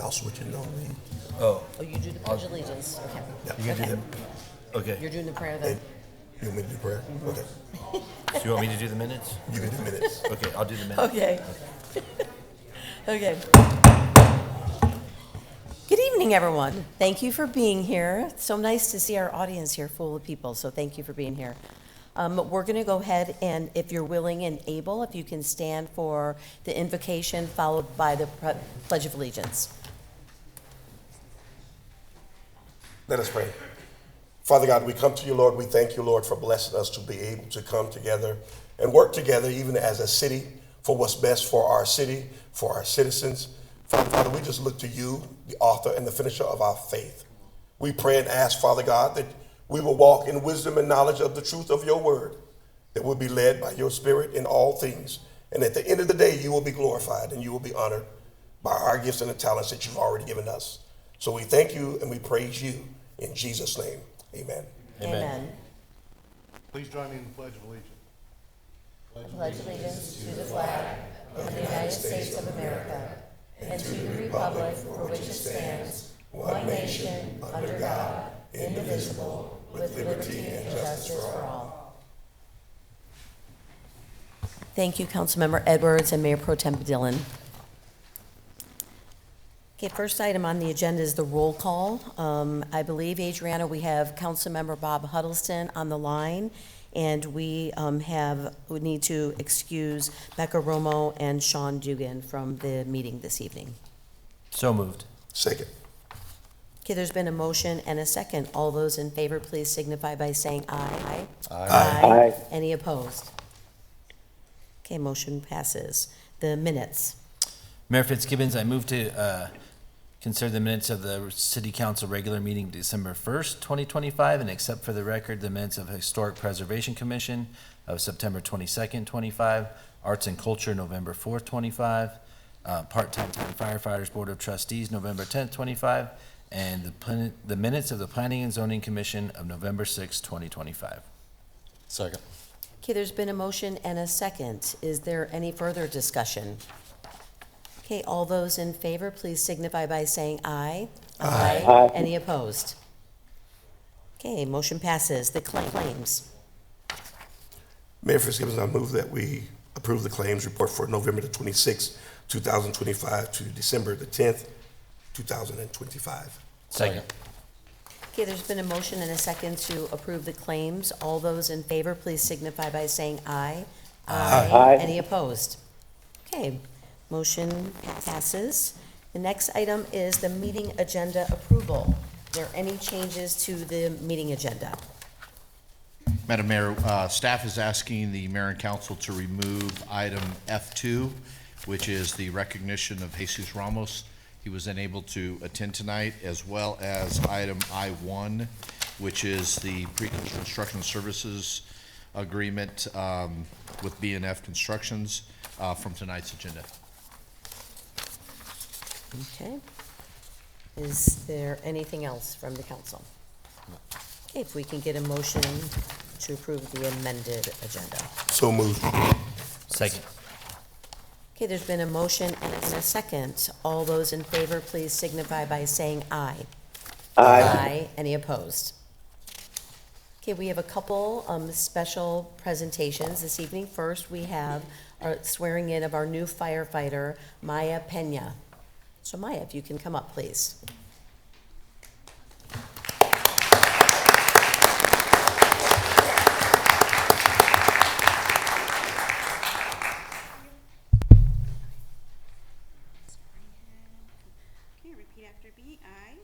House, would you normally? Oh, you do the Pledge of Allegiance. Okay. Yeah. You Okay. do that? Okay. You're doing the prayer then? You want me to do prayer? Okay. Do you want me to do the minutes? You can do minutes. Okay, I'll do the minutes. Okay. Okay. Good evening, everyone. Thank you for being here. It's so nice to see our audience here full of people, so thank you for being here. We're going to go ahead and, if you're willing and able, if you can stand for the invocation followed by the Pledge of Allegiance. Let us pray. Father God, we come to you, Lord. We thank you, Lord, for blessing us to be able to come together and work together, even as a city, for what's best for our city, for our citizens. Father, we just look to you, the author and the finisher of our faith. We pray and ask, Father God, that we will walk in wisdom and knowledge of the truth of your word, that we'll be led by your spirit in all things. And at the end of the day, you will be glorified and you will be honored by our gifts and the talents that you've already given us. So we thank you and we praise you in Jesus' name. Amen. Amen. Please join me in the Pledge of Allegiance. I pledge allegiance to the flag of the United States of America and to the republic for which it stands, one nation, under God, indivisible, with liberty and justice for all. Thank you, Councilmember Edwards and Mayor Pro Tem Dillon. Okay, first item on the agenda is the roll call. I believe, Adriana, we have Councilmember Bob Huddleston on the line, and we need to excuse Becca Romo and Sean Dugan from the meeting this evening. So moved. Second. Okay, there's been a motion and a second. All those in favor, please signify by saying aye. Aye. Any opposed? Okay, motion passes. The minutes. Mayor Fitzgibbons, I move to consider the minutes of the City Council regular meeting December 1st, 2025, and accept for the record the minutes of Historic Preservation Commission of September 22nd, 25, Arts and Culture November 4th, 25, Part-Time Firefighters Board of Trustees November 10th, 25, and the minutes of the Planning and Zoning Commission of November 6th, 2025. Second. Okay, there's been a motion and a second. Is there any further discussion? Okay, all those in favor, please signify by saying aye. Aye. Any opposed? Okay, motion passes. The claims. Mayor Fitzgibbons, I move that we approve the claims report for November the 26th, 2025 to December the 10th, 2025. Second. Okay, there's been a motion and a second to approve the claims. All those in favor, please signify by saying aye. Aye. Any opposed? Okay, motion passes. The next item is the meeting agenda approval. Are there any changes to the meeting agenda? Madam Mayor, staff is asking the mayor and council to remove item F2, which is the recognition of Jesus Ramos. He was unable to attend tonight, as well as item I1, which is the pre-construction services agreement with B&F Constructions from tonight's agenda. Okay. Is there anything else from the council? Okay, if we can get a motion to approve the amended agenda. So moved. Second. Okay, there's been a motion and a second. All those in favor, please signify by saying aye. Aye. Any opposed? Okay, we have a couple special presentations this evening. First, we have our swearing in of our new firefighter, Maya Pena. So Maya, if you can come up, please.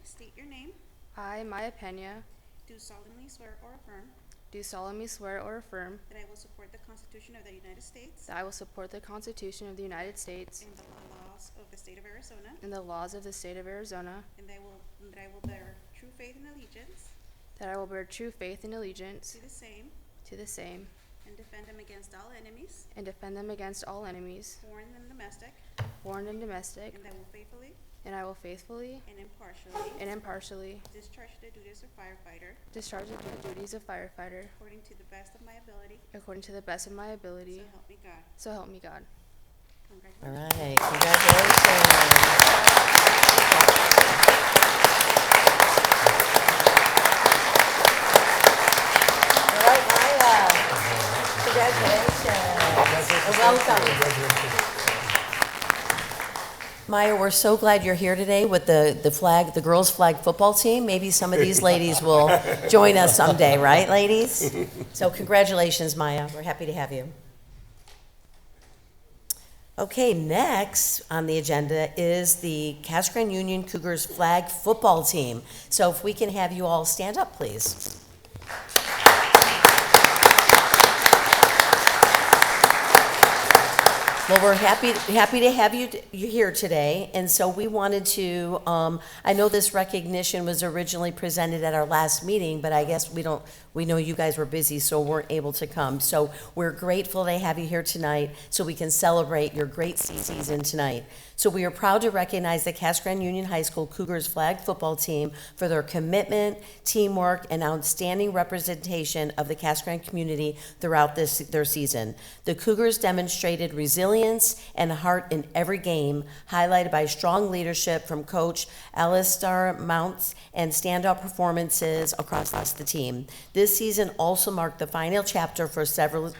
State your name. I, Maya Pena, Do solemnly swear or affirm do solemnly swear or affirm that I will support the Constitution of the United States that I will support the Constitution of the United States and the laws of the state of Arizona, and the laws of the state of Arizona, and that I will bear true faith and allegiance that I will bear true faith and allegiance to the same to the same and defend them against all enemies, and defend them against all enemies, foreign and domestic, foreign and domestic, and and I will faithfully and impartially discharge the duties of firefighter according to the best of my ability. according to the best of my ability. So help me God. So help me God. All right, congratulations. All right, Maya. Congratulations. And welcome. Maya, we're so glad you're here today with the girls' flag football team. Maybe some of these ladies will join us someday, right, ladies? So congratulations, Maya. We're happy to have you. Okay, next on the agenda is the Casa Grande Union Cougars flag football team. So if we can have you all stand up, please. Well, we're happy to have you here today, and so we wanted to, I know this recognition was originally presented at our last meeting, but I guess we know you guys were busy, so weren't able to come. So we're grateful to have you here tonight so we can celebrate your great season tonight. So we are proud to recognize the Casa Grande Union High School Cougars flag football team for their commitment, teamwork, and outstanding representation of the Casa Grande community throughout their season. The Cougars demonstrated resilience and heart in every game, highlighted by strong leadership from Coach Alistair Mounts and standout performances across the team. This season also marked the final chapter for several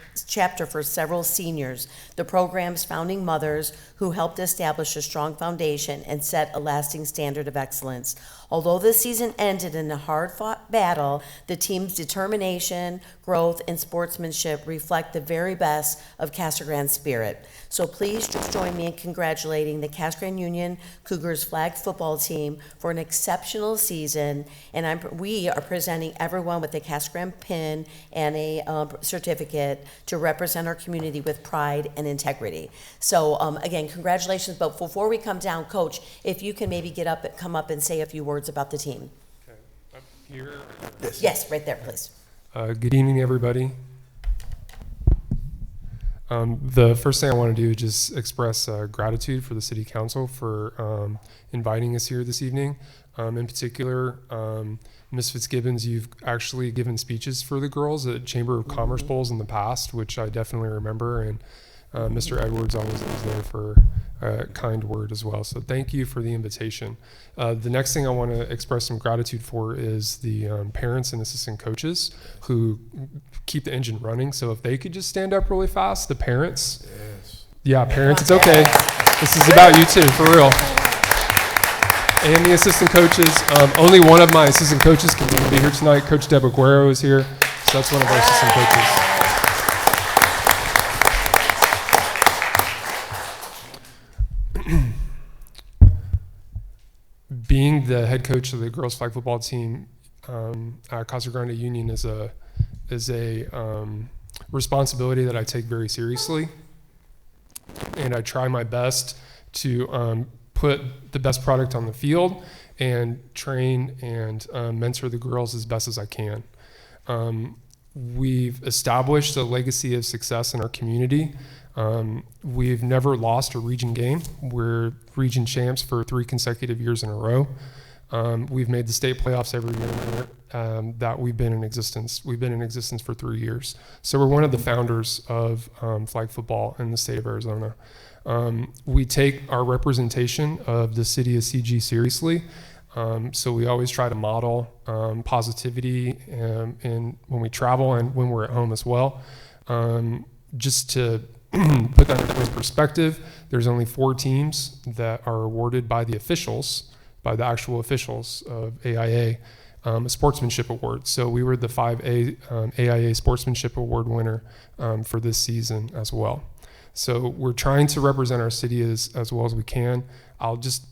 seniors, the program's founding mothers, who helped establish a strong foundation and set a lasting standard of excellence. Although this season ended in a hard-fought battle, the team's determination, growth, and sportsmanship reflect the very best of Casa Grande's spirit. So please just join me in congratulating the Casa Grande Union Cougars flag football team for an exceptional season, and we are presenting everyone with a Casa Grande pin and a certificate to represent our community with pride and integrity. So again, congratulations, but before we come down, Coach, if you can maybe come up and say a few words about the team. Okay, up here. Yes, right there, please. Good evening, everybody. The first thing I want to do is just express gratitude for the City Council for inviting us here this evening. In particular, Ms. Fitzgibbons, you've actually given speeches for the girls at Chamber of Commerce Bowls in the past, which I definitely remember, and Mr. Edwards always was there for a kind word as well. So thank you for the invitation. The next thing I want to express some gratitude for is the parents and assistant coaches who keep the engine running. So if they could just stand up really fast, the parents. Yes. Yeah, parents, it's okay. This is about you too, for real. And the assistant coaches. Only one of my assistant coaches can be here tonight. Coach Deb Aguero is here. So that's one of our assistant coaches. Being the head coach of the girls flag football team at Casa Grande Union is a responsibility that I take very seriously, and I try my best to put the best product on the field and train and mentor the girls as best as I can. We've established a legacy of success in our community. We've never lost a region game. We're region champs for 3 consecutive years in a row. We've made the state playoffs every year that we've been in existence. We've been in existence for 3 years. So we're one of the founders of flag football in the state of Arizona. We take our representation of the city of CG seriously. So we always try to model positivity in when we travel and when we're at home as well. Just to put that in perspective, there's only 4 teams that are awarded by the officials, by the actual officials of AIA, a sportsmanship award. So we were the 5A AIA sportsmanship award winner for this season as well. So we're trying to represent our city as well as we can. I'll just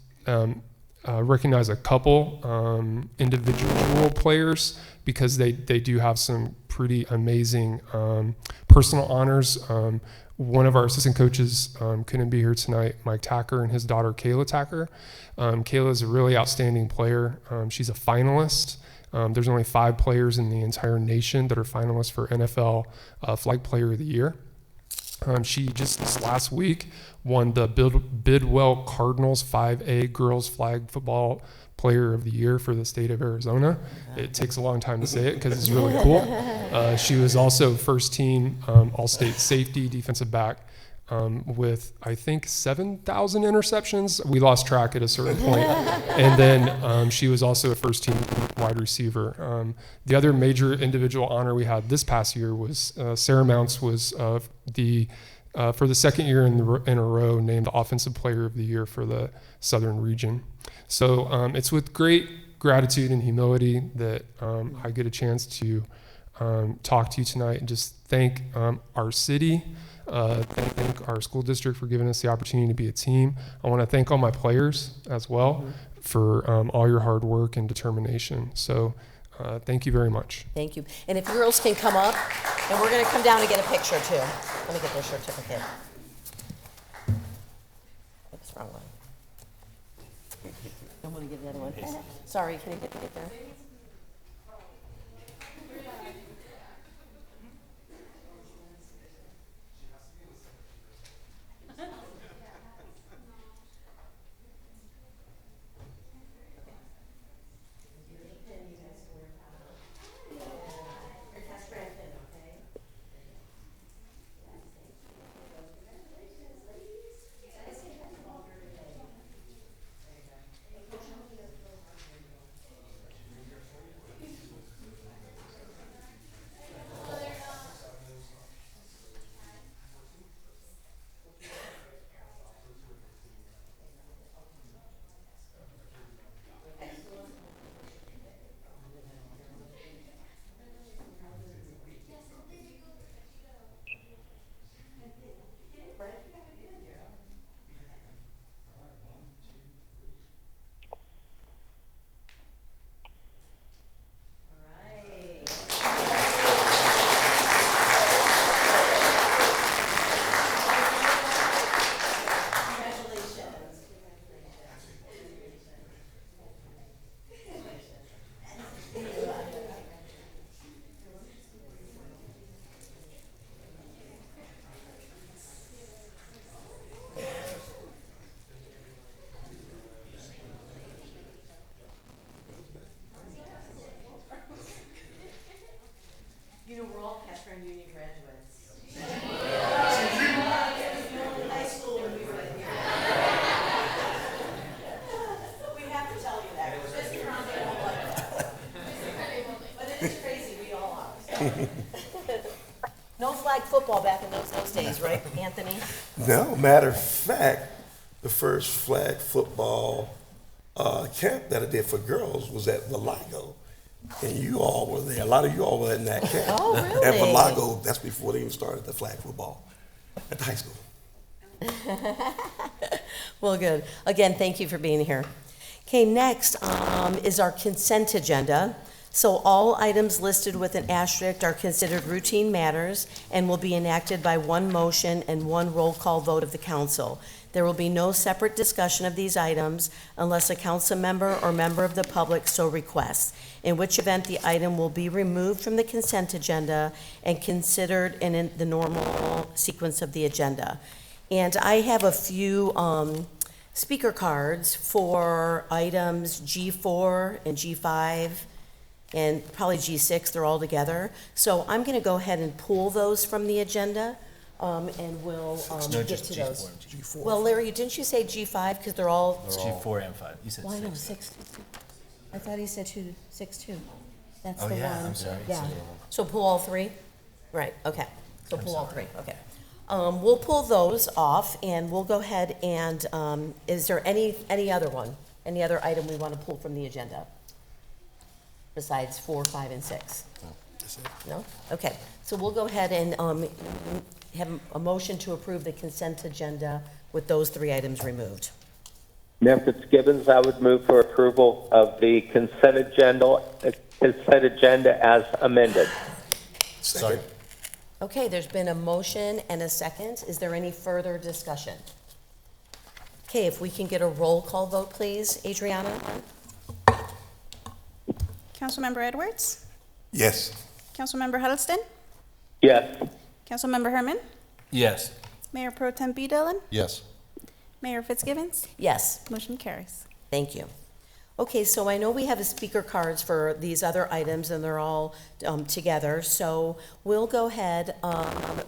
recognize a couple individual players because they do have some pretty amazing personal honors. One of our assistant coaches couldn't be here tonight, Mike Tacker, and his daughter Kayla Tacker. Kayla is a really outstanding player. She's a finalist. There's only 5 players in the entire nation that are finalists for NFL Flag Player of the Year. She just this last week won the Bidwell Cardinals 5A Girls Flag Football Player of the Year for the state of Arizona. It takes a long time to say it because it's really cool. She was also first team All-State safety, defensive back with, I think, 7,000 interceptions. We lost track at a certain point. And then she was also a first-team wide receiver. The other major individual honor we had this past year was Sarah Mounts was for the second year in a row, named Offensive Player of the Year for the Southern region. So it's with great gratitude and humility that I get a chance to talk to you tonight and just thank our city, thank our school district for giving us the opportunity to be a team. I want to thank all my players as well for all your hard work and determination. So thank you very much. Thank you. And if girls can come up, and we're going to come down and get a picture too. Let me get their certificate. Oops, wrong one. I want to get the other one. Sorry, can you get there? You know, we're all Casper Union graduates. High school when we were in here. We have to tell you that. Just around there, don't like that. But it is crazy, we all are. No flag football back in those days, right, Anthony? No, matter of fact, the first flag football camp that I did for girls was at Valago. And you all were there. A lot of you all were in that camp. Oh, really? At Valago, that's before they even started the flag football at the high school. Well, good. Again, thank you for being here. Okay, next is our consent agenda. So all items listed with an asterisk are considered routine matters and will be enacted by one motion and one roll call vote of the council. There will be no separate discussion of these items unless a council member or member of the public so requests, in which event the item will be removed from the consent agenda and considered in the normal sequence of the agenda. And I have a few speaker cards for items G4 and G5 and probably G6, they're all together. So I'm going to go ahead and pull those from the agenda, and we'll get to those. G4. Well, Larry, didn't you say G5? Because they're all. It's G4 and 5. You said Well, I know, 6. 6. I thought he said 6 too. That's Oh, the yeah, one. I'm sorry. Yeah. So pull all three? Right, okay. So pull all three, okay. We'll pull those off, and we'll go ahead and, is there any other one? Any other item we want to pull from the agenda? Besides 4, 5, and 6? That's it. No? Okay, so we'll go ahead and have a motion to approve the consent agenda with those 3 items removed. Mayor Fitzgibbons, I would move for approval of the consent agenda as amended. Second. Okay, there's been a motion and a second. Is there any further discussion? Okay, if we can get a roll call vote, please. Adriana? Councilmember Edwards, Yes. Councilmember Huddleston, Yes. Councilmember Herman, Yes. Mayor Pro Tem B. Dillon, Yes. Mayor Fitzgibbons, Yes, motion carries. thank you. Okay, so I know we have the speaker cards for these other items, and they're all together, so we'll go ahead.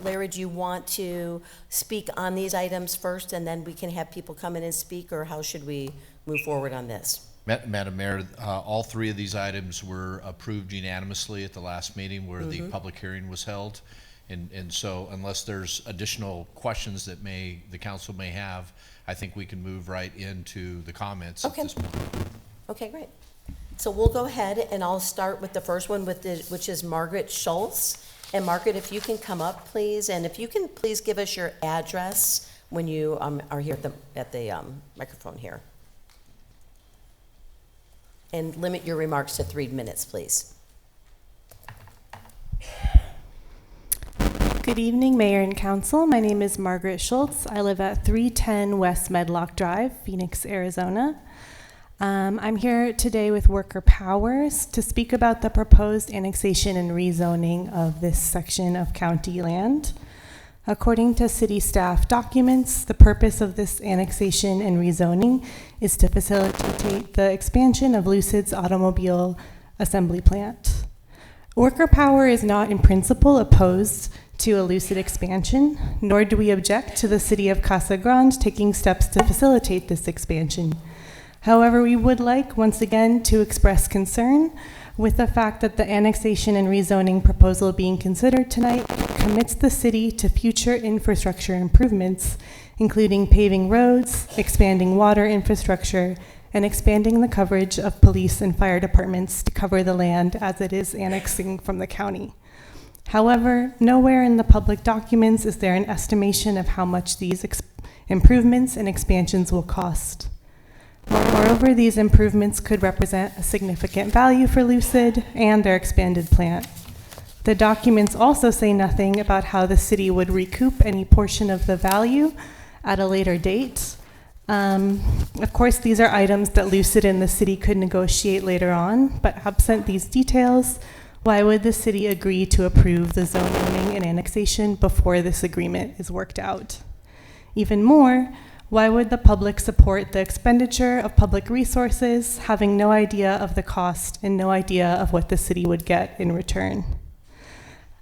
Larry, do you want to speak on these items first, and then we can have people come in and speak, or how should we move forward on this? Madam Mayor, all three of these items were approved unanimously at the last meeting where the public hearing was held. And so unless there's additional questions that the council may have, I think we can move right into the comments at this point. Okay, great. So we'll go ahead, and I'll start with the first one, which is Margaret Schultz. And Margaret, if you can come up, please, and if you can please give us your address when you are here at the microphone here. And limit your remarks to 3 minutes, please. Good evening, Mayor and Council. My name is Margaret Schultz. I live at 310 West Medlock Drive, Phoenix, Arizona. I'm here today with Worker Powers to speak about the proposed annexation and rezoning of this section of county land. According to city staff documents, the purpose of this annexation and rezoning is to facilitate the expansion of Lucid's automobile assembly plant. Worker Power is not in principle opposed to a Lucid expansion, nor do we object to the city of Casa Grande taking steps to facilitate this expansion. However, we would like, once again, to express concern with the fact that the annexation and rezoning proposal being considered tonight commits the city to future infrastructure improvements, including paving roads, expanding water infrastructure, and expanding the coverage of police and fire departments to cover the land as it is annexing from the county. However, nowhere in the public documents is there an estimation of how much these improvements and expansions will cost. Moreover, these improvements could represent a significant value for Lucid and their expanded plant. The documents also say nothing about how the city would recoup any portion of the value at a later date. Of course, these are items that Lucid and the city could negotiate later on, but absent these details, why would the city agree to approve the zoning and annexation before this agreement is worked out? Even more, why would the public support the expenditure of public resources, having no idea of the cost and no idea of what the city would get in return?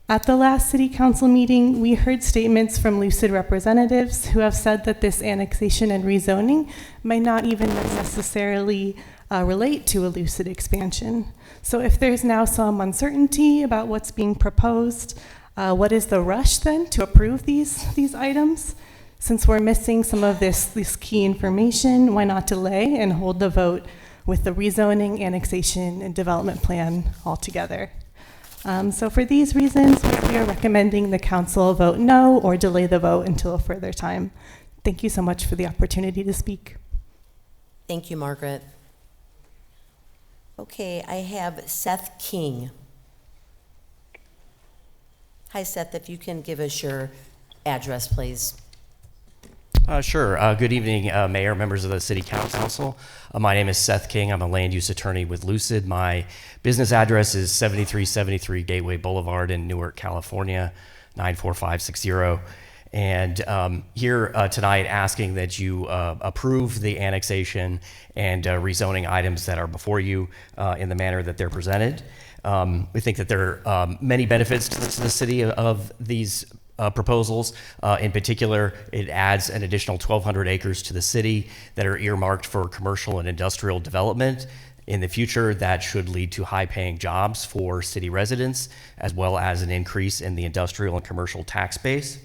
At the last city council meeting, we heard statements from Lucid representatives who have said that this annexation and rezoning might not even necessarily relate to a Lucid expansion. So if there's now some uncertainty about what's being proposed, what is the rush then to approve these items? Since we're missing some of this key information, why not delay and hold the vote with the rezoning, annexation, and development plan all together? So for these reasons, we are recommending the council vote no or delay the vote until a further time. Thank you so much for the opportunity to speak. Thank you, Margaret. Okay, I have Seth King. Hi, Seth, if you can give us your address, please. Sure. Good evening, Mayor, members of the City Council. My name is Seth King. I'm a land use attorney with Lucid. My business address is 7373 Gateway Boulevard in Newark, California, 94560. And here tonight asking that you approve the annexation and rezoning items that are before you in the manner that they're presented. We think that there are many benefits to the city of these proposals. In particular, it adds an additional 1,200 acres to the city that are earmarked for commercial and industrial development. In the future, that should lead to high-paying jobs for city residents, as well as an increase in the industrial and commercial tax base.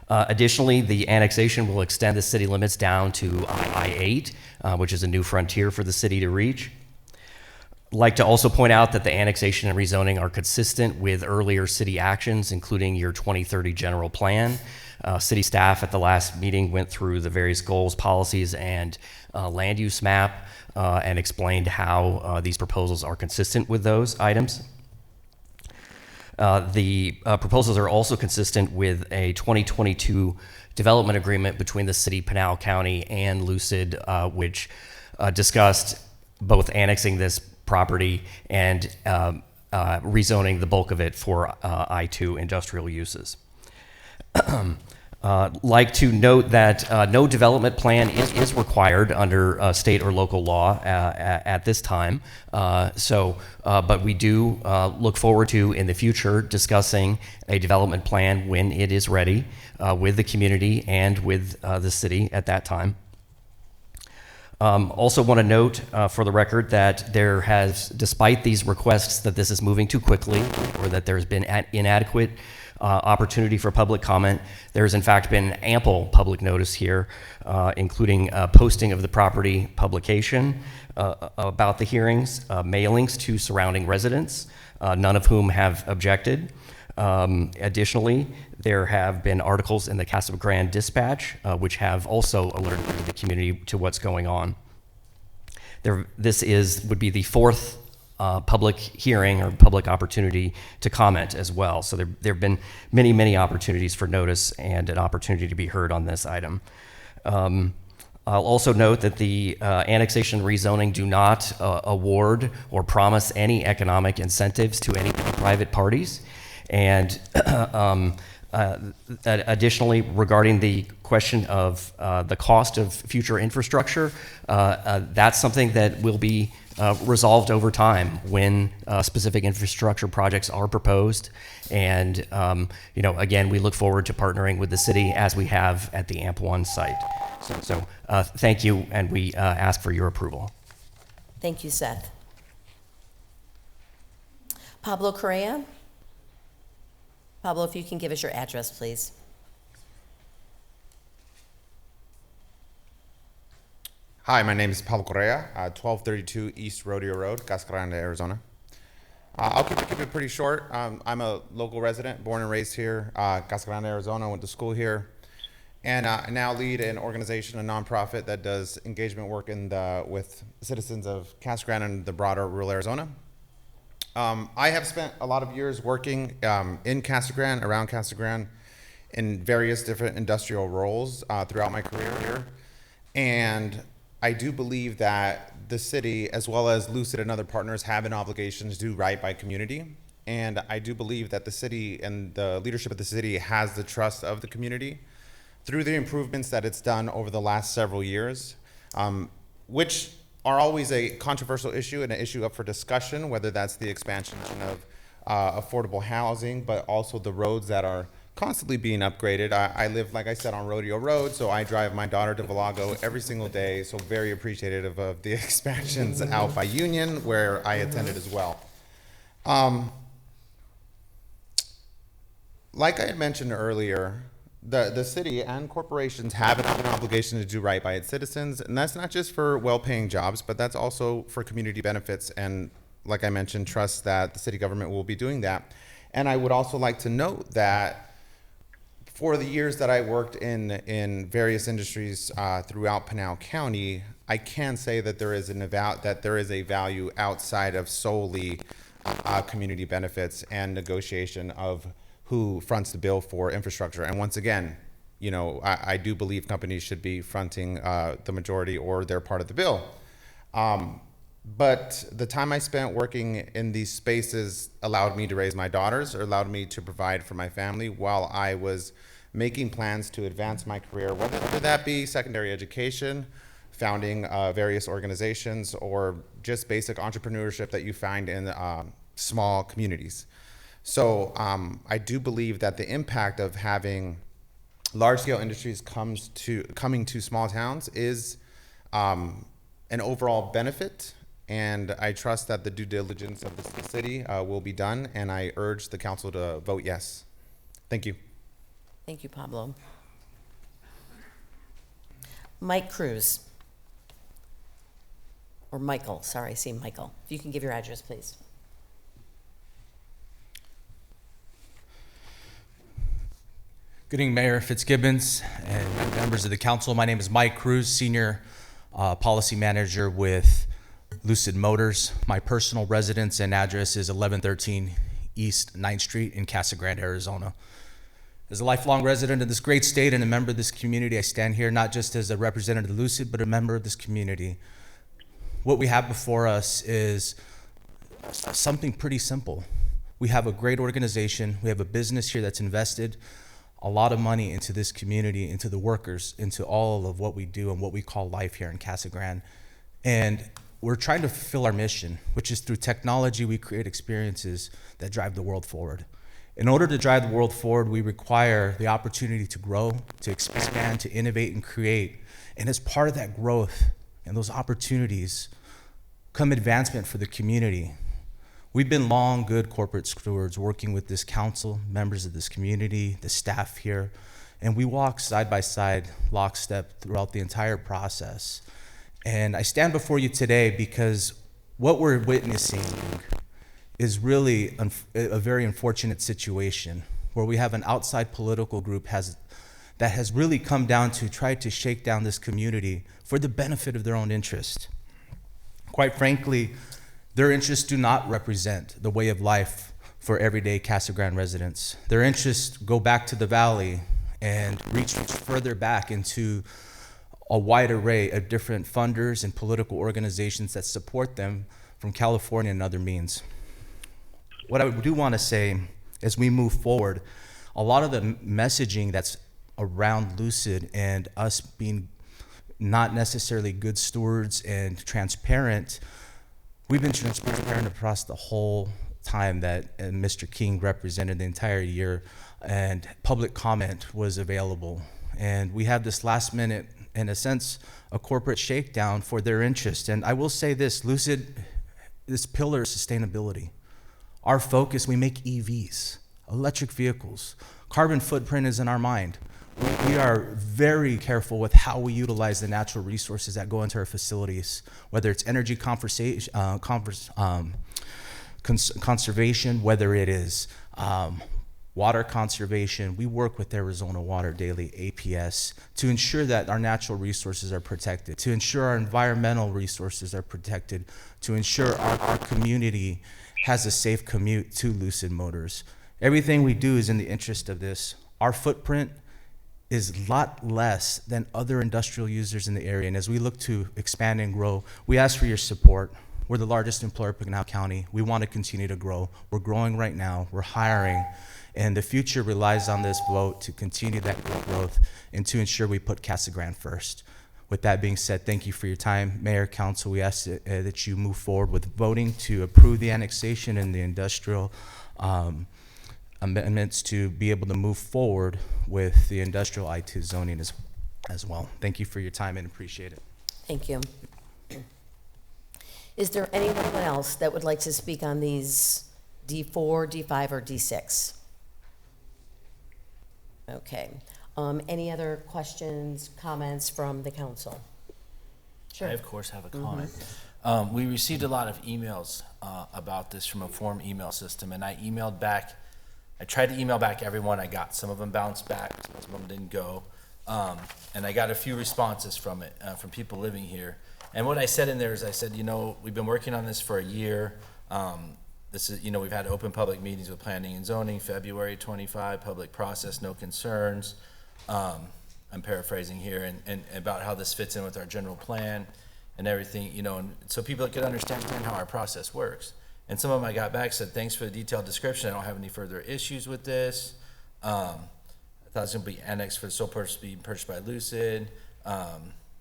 Additionally, the annexation will extend the city limits down to I-8, which is a new frontier for the city to reach. I'd like to also point out that the annexation and rezoning are consistent with earlier city actions, including your 2030 general plan. City staff at the last meeting went through the various goals, policies, and land use map and explained how these proposals are consistent with those items. The proposals are also consistent with a 2022 development agreement between the city, Pinal County, and Lucid, which discussed both annexing this property and rezoning the bulk of it for I-2 industrial uses. Like to note that no development plan is required under state or local law at this time. But we do look forward to, in the future, discussing a development plan when it is ready with the community and with the city at that time. Also want to note for the record that there has, despite these requests that this is moving too quickly or that there's been inadequate opportunity for public comment, there's in fact been ample public notice here, including posting of the property publication about the hearings, mailings to surrounding residents, none of whom have objected. Additionally, there have been articles in the Casa Grande Dispatch, which have also alerted the community to what's going on. This would be the fourth public hearing or public opportunity to comment as well. So there have been many, many opportunities for notice and an opportunity to be heard on this item. I'll also note that the annexation and rezoning do not award or promise any economic incentives to any private parties. And additionally, regarding the question of the cost of future infrastructure, that's something that will be resolved over time when specific infrastructure projects are proposed. And again, we look forward to partnering with the city as we have at the AMP1 site. So thank you, and we ask for your approval. Thank you, Seth. Pablo Correa? Pablo, if you can give us your address, please. Hi, my name is Pablo Correa, 1232 East Rodeo Road, Casa Grande, Arizona. I'll keep it pretty short. I'm a local resident, born and raised here, Casa Grande, Arizona. Went to school here, and I now lead an organization, a nonprofit that does engagement work with citizens of Casa Grande and the broader rural Arizona. I have spent a lot of years working in Casa Grande, around Casa Grande, in various different industrial roles throughout my career here. And I do believe that the city, as well as Lucid and other partners, have an obligation to do right by community. And I do believe that the city and the leadership of the city has the trust of the community through the improvements that it's done over the last several years, which are always a controversial issue and an issue up for discussion, whether that's the expansion of affordable housing, but also the roads that are constantly being upgraded. I live, like I said, on Rodeo Road, so I drive my daughter to Valago every single day, so very appreciative of the expansions out by Union, where I attended as well. Like I had mentioned earlier, the city and corporations have an obligation to do right by its citizens, and that's not just for well-paying jobs, but that's also for community benefits, and like I mentioned, trust that the city government will be doing that. And I would also like to note that for the years that I worked in various industries throughout Pinal County, I can say that there is a value outside of solely community benefits and negotiation of who fronts the bill for infrastructure. And once again, I do believe companies should be fronting the majority or their part of the bill. But the time I spent working in these spaces allowed me to raise my daughters, or allowed me to provide for my family while I was making plans to advance my career, whether that be secondary education, founding various organizations, or just basic entrepreneurship that you find in small communities. So I do believe that the impact of having large-scale industries coming to small towns is an overall benefit, and I trust that the due diligence of the city will be done, and I urge the council to vote yes. Thank you. Thank you, Pablo. Mike Cruz. Or Michael, sorry, I see Michael. If you can give your address, please. Good evening, Mayor Fitzgibbons and members of the council. My name is Mike Cruz, Senior Policy Manager with Lucid Motors. My personal residence and address is 1113 East 9th Street in Casa Grande, Arizona. As a lifelong resident of this great state and a member of this community, I stand here not just as a representative of Lucid, but a member of this community. What we have before us is something pretty simple. We have a great organization. We have a business here that's invested a lot of money into this community, into the workers, into all of what we do and what we call life here in Casa Grande. And we're trying to fulfill our mission, which is through technology, we create experiences that drive the world forward. In order to drive the world forward, we require the opportunity to grow, to expand, to innovate and create. And as part of that growth and those opportunities come advancement for the community. We've been long, good corporate stewards working with this council, members of this community, the staff here, and we walk side by side, lockstep throughout the entire process. And I stand before you today because what we're witnessing is really a very unfortunate situation where we have an outside political group that has really come down to try to shake down this community for the benefit of their own interest. Quite frankly, their interests do not represent the way of life for everyday Casa Grande residents. Their interests go back to the valley and reach further back into a wide array of different funders and political organizations that support them from California and other means. What I do want to say as we move forward, a lot of the messaging that's around Lucid and us being not necessarily good stewards and transparent, we've been transparent across the whole time that Mr. King represented the entire year, and public comment was available. And we have this last minute, in a sense, a corporate shakedown for their interest. And I will say this, Lucid, this pillar is sustainability. Our focus, we make EVs, electric vehicles. Carbon footprint is in our mind. We are very careful with how we utilize the natural resources that go into our facilities, whether it's energy conservation, whether it is water conservation. We work with Arizona Water Daily, APS, to ensure that our natural resources are protected, to ensure our environmental resources are protected, to ensure our community has a safe commute to Lucid Motors. Everything we do is in the interest of this. Our footprint is a lot less than other industrial users in the area. And as we look to expand and grow, we ask for your support. We're the largest employer in Pinal County. We want to continue to grow. We're growing right now. We're hiring. And the future relies on this vote to continue that growth and to ensure we put Casa Grande first. With that being said, thank you for your time. Mayor, Council, we ask that you move forward with voting to approve the annexation and the industrial amendments to be able to move forward with the industrial I2 zoning as well. Thank you for your time and appreciate it. Thank you. Is there anyone else that would like to speak on these D4, D5, or D6? Okay. Any other questions, comments from the council? Sure. I, of course, have a comment. We received a lot of emails about this from a form email system, and I emailed back. I tried to email back everyone I got. Some of them bounced back, some of them didn't go. And I got a few responses from it, from people living here. And what I said in there is I said, you know, we've been working on this for a year. This is, you know, we've had open public meetings with planning and zoning, February 25, public process, no concerns. I'm paraphrasing here, and about how this fits in with our general plan and everything, you know, and so people could understand how our process works. And some of them I got back said, thanks for the detailed description. I don't have any further issues with this. I thought it was going to be annexed for the sole purpose of being purchased by Lucid.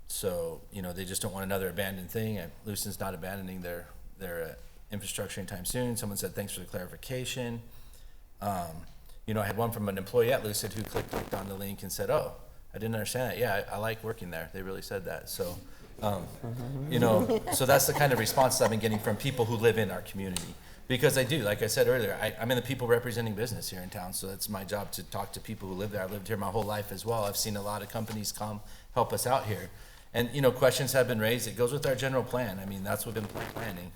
So, you know, they just don't want another abandoned thing. Lucid's not abandoning their infrastructure anytime soon. Someone said, thanks for the clarification. You know, I had one from an employee at Lucid who clicked on the link and said, oh, I didn't understand that. Yeah, I like working there. They really said that. So, you know, so that's the kind of responses I've been getting from people who live in our community. Because I do, like I said earlier, I'm in the people representing business here in town, so that's my job to talk to people who live there. I lived here my whole life as well. I've seen a lot of companies come help us out here. And, you know, questions have been raised. It goes with our general plan. I mean, that's what we've been planning.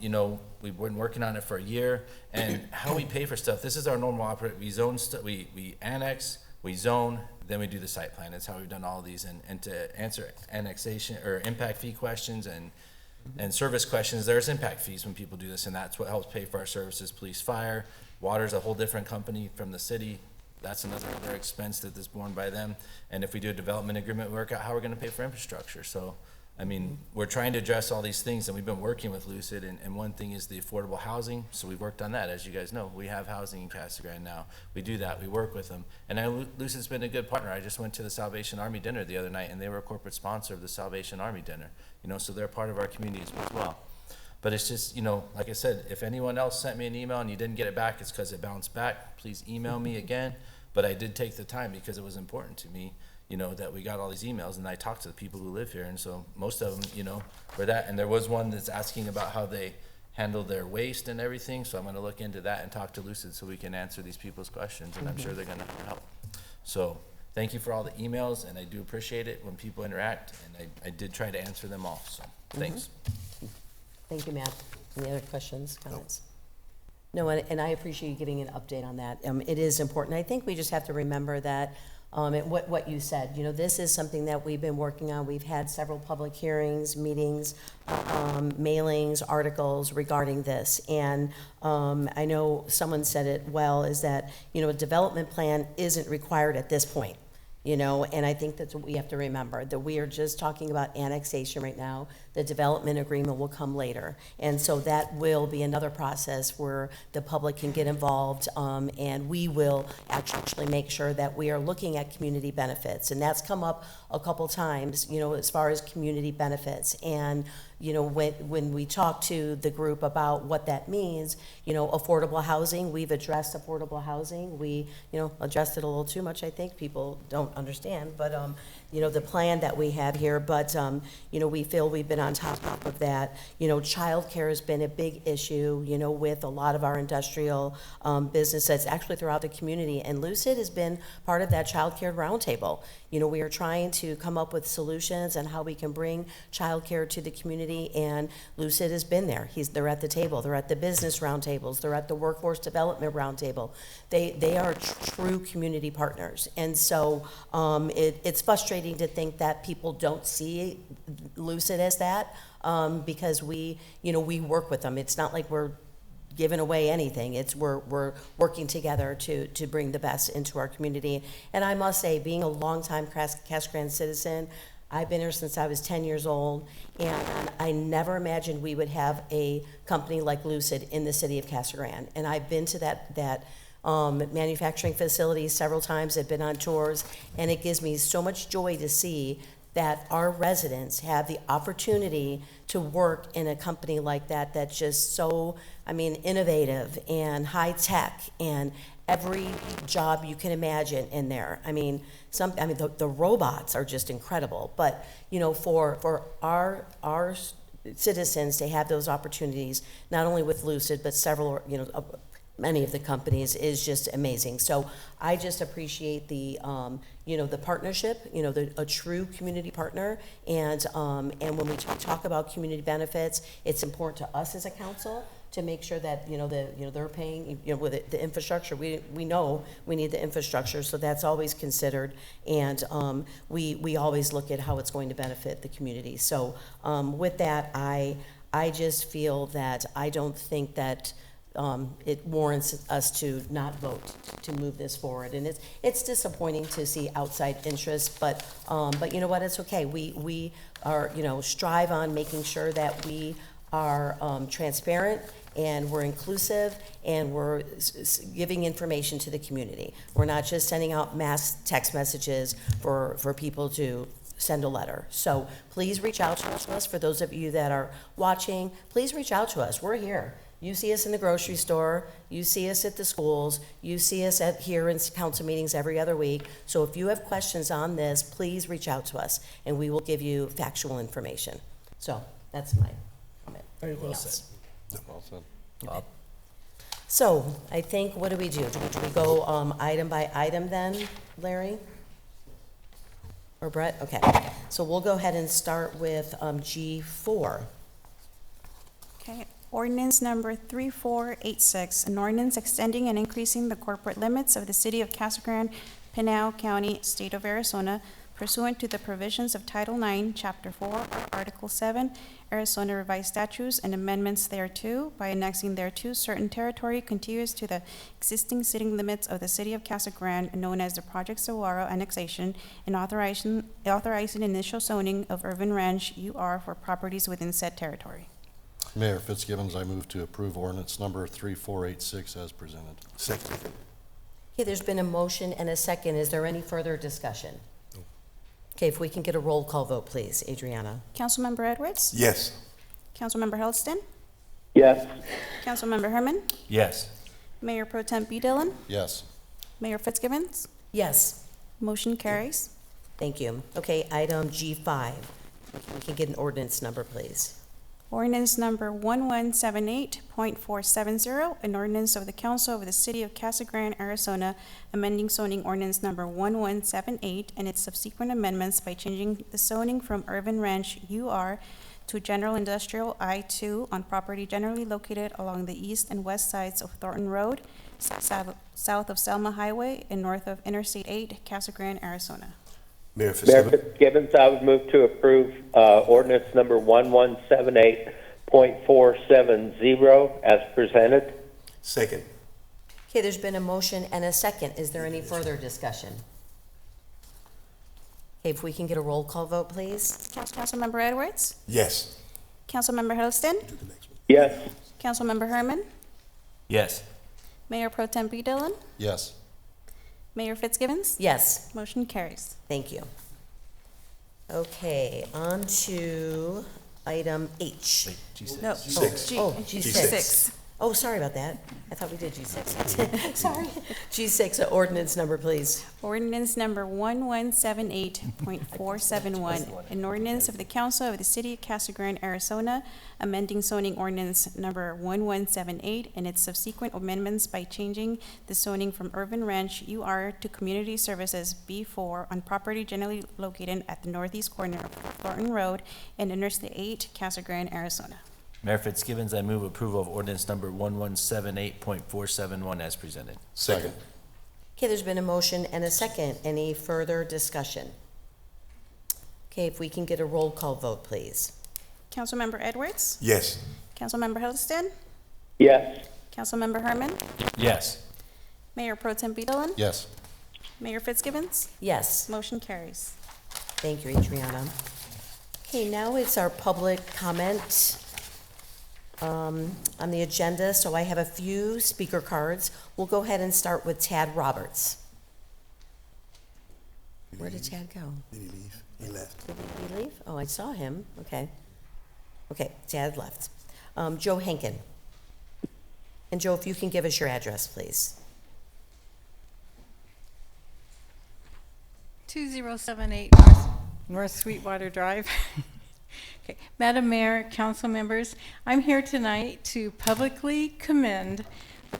You know, we've been working on it for a year, and how we pay for stuff, this is our normal operate. We zone stuff, we annex, we zone, then we do the site plan. That's how we've done all of these. And to answer annexation or impact fee questions and service questions, there's impact fees when people do this, and that's what helps pay for our services. Police, fire, water's a whole different company from the city. That's another expense that is borne by them. And if we do a development agreement, we work out how we're going to pay for infrastructure. So I mean, we're trying to address all these things, and we've been working with Lucid, and one thing is the affordable housing, so we've worked on that. As you guys know, we have housing in Casa Grande now. We do that, we work with them. And Lucid's been a good partner. I just went to the Salvation Army dinner the other night, and they were a corporate sponsor of the Salvation Army dinner, you know, so they're part of our community as well. But it's just, you know, like I said, if anyone else sent me an email and you didn't get it back, it's because it bounced back. Please email me again. But I did take the time because it was important to me, you know, that we got all these emails, and I talked to the people who live here, and so most of them, you know, were that. And there was one that's asking about how they handle their waste and everything, so I'm gonna look into that and talk to Lucid so we can answer these people's questions, and I'm sure they're gonna help. So, thank you for all the emails, and I do appreciate it when people interact, and I did try to answer them all, so, thanks. Thank you, Matt. Any other questions, comments? No, and I appreciate you giving an update on that. It is important. I think we just have to remember that, what you said, you know, this is something that we've been working on. We've had several public hearings, meetings, mailings, articles regarding this. And I know someone said it well, is that, you know, a development plan isn't required at this point. You know, and I think that's what we have to remember, that we are just talking about annexation right now. The development agreement will come later. And so that will be another process where the public can get involved, and we will actually make sure that we are looking at community benefits. And that's come up a couple times, you know, as far as community benefits. And, you know, when we talk to the group about what that means, you know, affordable housing, we've addressed affordable housing. We, you know, addressed it a little too much, I think. People don't understand, but, you know, the plan that we have here, but, you know, we feel we've been on top of that. You know, childcare has been a big issue, you know, with a lot of our industrial businesses, actually throughout the community, and Lucid has been part of that childcare roundtable. You know, we are trying to come up with solutions and how we can bring childcare to the community, and Lucid has been there. They're at the table, they're at the business roundtables, they're at the workforce development roundtable. They are true community partners, and so it's frustrating to think that people don't see Lucid as that, because we work with them. It's not like we're giving away anything. It's we're working together to bring the best into our community. And I must say, being a longtime Casa Grande citizen, I've been here since I was 10 years old, and I never imagined we would have a company like Lucid in the city of Casa Grande. And I've been to that manufacturing facility several times. I've been on tours, and it gives me so much joy to see that our residents have the opportunity to work in a company like that that's just so, I mean, innovative and high tech, and every job you can imagine in there. I mean, the robots are just incredible. But, you know, for our citizens to have those opportunities, not only with Lucid, but several, you know, many of the companies, is just amazing. So I just appreciate the, you know, the partnership, you know, a true community partner. And when we talk about community benefits, it's important to us as a council to make sure that, they're paying, you know, with the infrastructure. We know we need the infrastructure, so that's always considered. And we always look at how it's going to benefit the community. So with that, I just feel that I don't think that it warrants us to not vote to move this forward. And it's disappointing to see outside interest, but you know what, it's okay. We are, you know, strive on making sure that we are transparent, and we're inclusive, and we're giving information to the community. We're not just sending out mass text messages for people to send a letter. So please reach out to us. For those of you that are watching, please reach out to us. We're here. You see us in the grocery store, you see us at the schools, you see us here in council meetings every other week. So if you have questions on this, please reach out to us, and we will give you factual information. So that's my comment. Very well Anything said. else? Well said. Bob? So I think, what do we do? Do we go item by item then, Larry? Or Brett? Okay. So we'll go ahead and start with G4. Okay. Ordinance number 3486, an ordinance extending and increasing the corporate limits of the city of Casa Grande, Pinal County, state of Arizona, pursuant to the provisions of Title IX, Chapter 4, Article 7, Arizona Revised Statutes and amendments thereto, by annexing thereto certain territory contiguous to the existing city limits of the city of Casa Grande, known as the Project Saguaro annexation, and authorizing initial zoning of urban ranch UR for properties within said territory. Mayor Fitzgibbons, I move to approve ordinance number 3486 as presented. Second. Okay, there's been a motion and a second. Is there any further discussion? Okay, if we can get a roll call vote, please. Adriana? Councilmember Edwards? Yes. Councilmember Helston? Yes. Councilmember Herman? Yes. Mayor Pro Tem B. Dillon? Yes. Mayor Fitzgibbons? Yes. Motion carries. Thank you. Okay, item G5. We can get an ordinance number, please. Ordinance number 1178.470, an ordinance of the Council of the City of Casa Grande, Arizona, amending zoning ordinance number 1178 and its subsequent amendments by changing the zoning from urban ranch UR to general industrial I2 on property generally located along the east and west sides of Thornton Road, south of Selma Highway, and north of Interstate 8, Casa Grande, Arizona. Mayor Mayor Fitzgibbons. Fitzgibbons, I would move to approve ordinance number 1178.470 as presented. Second. Okay, there's been a motion and a second. Is there any further discussion? Okay, if we can get a roll call vote, please. Councilmember Edwards? Yes. Councilmember Helston? Yes. Councilmember Herman? Yes. Mayor Pro Tem B. Dillon? Yes. Mayor Fitzgibbons? Yes. Motion carries. Thank you. Okay, on to item H. G6. No. Six. G. Oh, G6. G6. Oh, sorry about that. I thought we did G6. Sorry. G6, ordinance number, please. Ordinance number 1178.471, an ordinance of the Council of the City of Casa Grande, Arizona, amending zoning ordinance number 1178 and its subsequent amendments by changing the zoning from urban ranch UR to community services B4 on property generally located at the northeast corner of Thornton Road and Interstate 8, Casa Grande, Arizona. Mayor Fitzgibbons, I move approval of ordinance number 1178.471 as presented. Second. Okay, there's been a motion and a second. Any further discussion? Okay, if we can get a roll call vote, please. Councilmember Edwards? Yes. Councilmember Helston? Yes. Councilmember Herman? Yes. Mayor Pro Tem B. Dillon? Yes. Mayor Fitzgibbons? Yes. Motion carries. Thank you, Adriana. Okay, now it's our public comment on the agenda, so I have a few speaker cards. We'll go ahead and start with Tad Roberts. Where did Tad go? Did he leave? He left. Did he leave? Oh, I saw him. Okay. Okay, Tad left. Joe Henkin. And Joe, if you can give us your address, please. 2078 North Sweetwater Drive. Okay. Madam Mayor, council members, I'm here tonight to publicly commend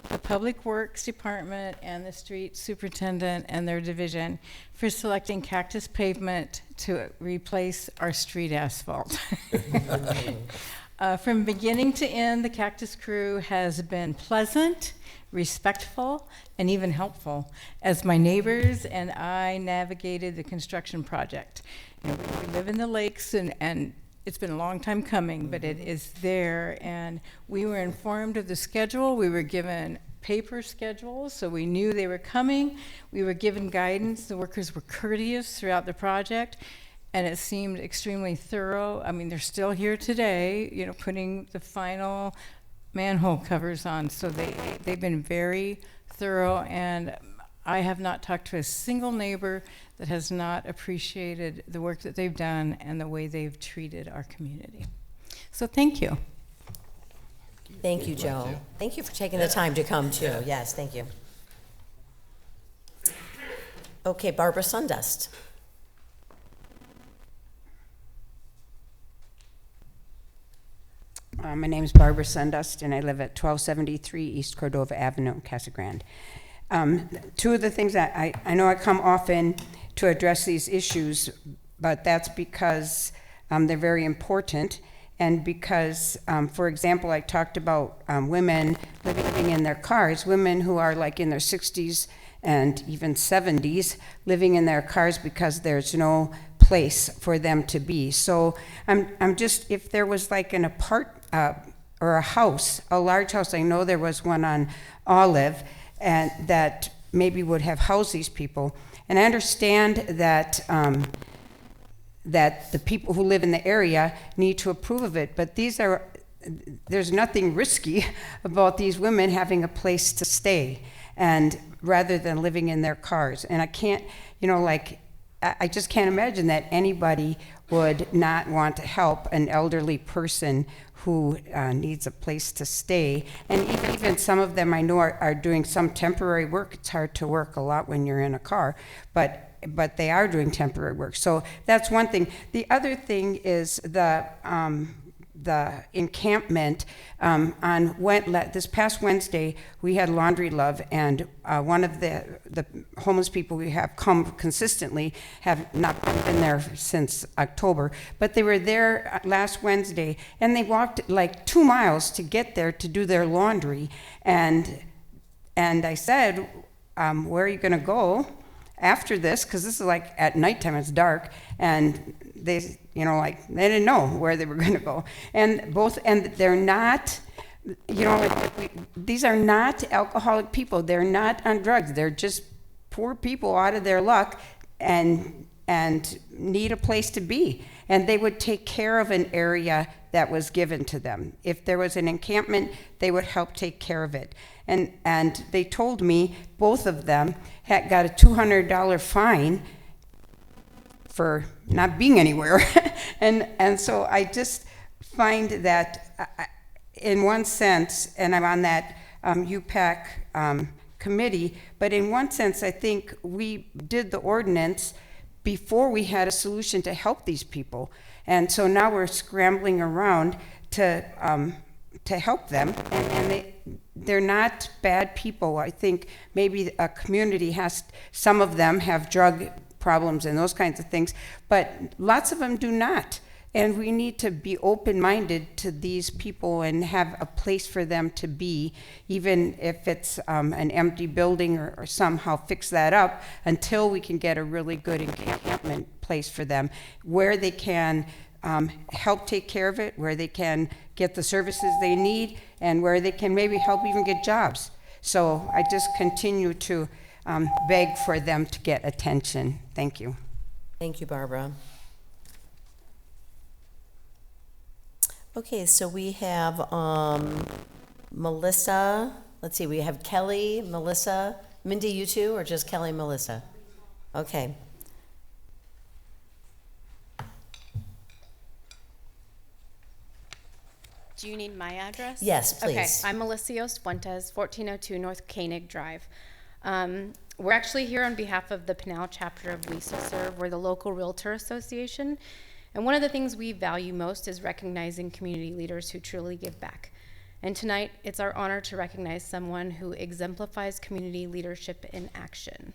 the Public Works Department and the street superintendent and their division for selecting Cactus Pavement to replace our street asphalt. From beginning to end, the Cactus crew has been pleasant, respectful, and even helpful as my neighbors and I navigated the construction project. You know, we live in the lakes, and it's been a long time coming, but it is there, and we were informed of the schedule. We were given paper schedules, so we knew they were coming. We were given guidance. The workers were courteous throughout the project, and it seemed extremely thorough. I mean, they're still here today, you know, putting the final manhole covers on, so they've been very thorough, and I have not talked to a single neighbor that has not appreciated the work that they've done and the way they've treated our community. So thank you. Thank you, Joe. Thank you for taking the time to come, too. Yes, thank you. Okay, Barbara Sundust. My name is Barbara Sundust, and I live at 1273 East Cordova Avenue, Casa Grande. Two of the things that I know I come often to address these issues, but that's because they're very important. And because, for example, I talked about women living in their cars, women who are like in their 60s and even 70s living in their cars because there's no place for them to be. So I'm just, if there was like an or a house, a large house, I know there was one on Olive, and that maybe would have housed these people. And I understand that that the people who live in the area need to approve of it, but there's nothing risky about these women having a place to stay, and rather than living in their cars. And I can't, I just can't imagine that anybody would not want to help an elderly person who needs a place to stay. And even some of them I know are doing some temporary work. It's hard to work a lot when you're in a car, but they are doing temporary work. So that's one thing. The other thing is the encampment. This past Wednesday, we had Laundry Love, and one of the homeless people we have come consistently have not been there since October, but they were there last Wednesday, and they walked like 2 miles to get there to do their laundry. And I said, where are you going to go after this? Because this is like at nighttime, it's dark, and they didn't know where they were going to go. And they're not, these are not alcoholic people. They're not on drugs. They're just poor people out of their luck and need a place to be. And they would take care of an area that was given to them. If there was an encampment, they would help take care of it. And they told me both of them had got a $200 fine for not being anywhere. and so I just find that in one sense, and I'm on that UPAC committee, but in one sense I think we did the ordinance before we had a solution to help these people. And so now we're scrambling around to help them, and they're not bad people. I think maybe a community some of them have drug problems and those kinds of things, but lots of them do not. And we need to be open-minded to these people and have a place for them to be, even if it's an empty building, or somehow fix that up until we can get a really good encampment place for them where they can help take care of it, where they can get the services they need, and where they can maybe help even get jobs. So I just continue to beg for them to get attention. Thank you. Thank you, Barbara. Okay, so we have Melissa. Let's see, we have Kelly, Melissa. Mindy, you too, or just Kelly, Melissa? Okay. Do you need my address? Yes, please. Okay, I'm Melicios Fuentes, 1402 North Koenig Drive. We're actually here on behalf of the Pinal chapter of We Serve. We're the local realtor association. And one of the things we value most is recognizing community leaders who truly give back. And tonight, it's our honor to recognize someone who exemplifies community leadership in action.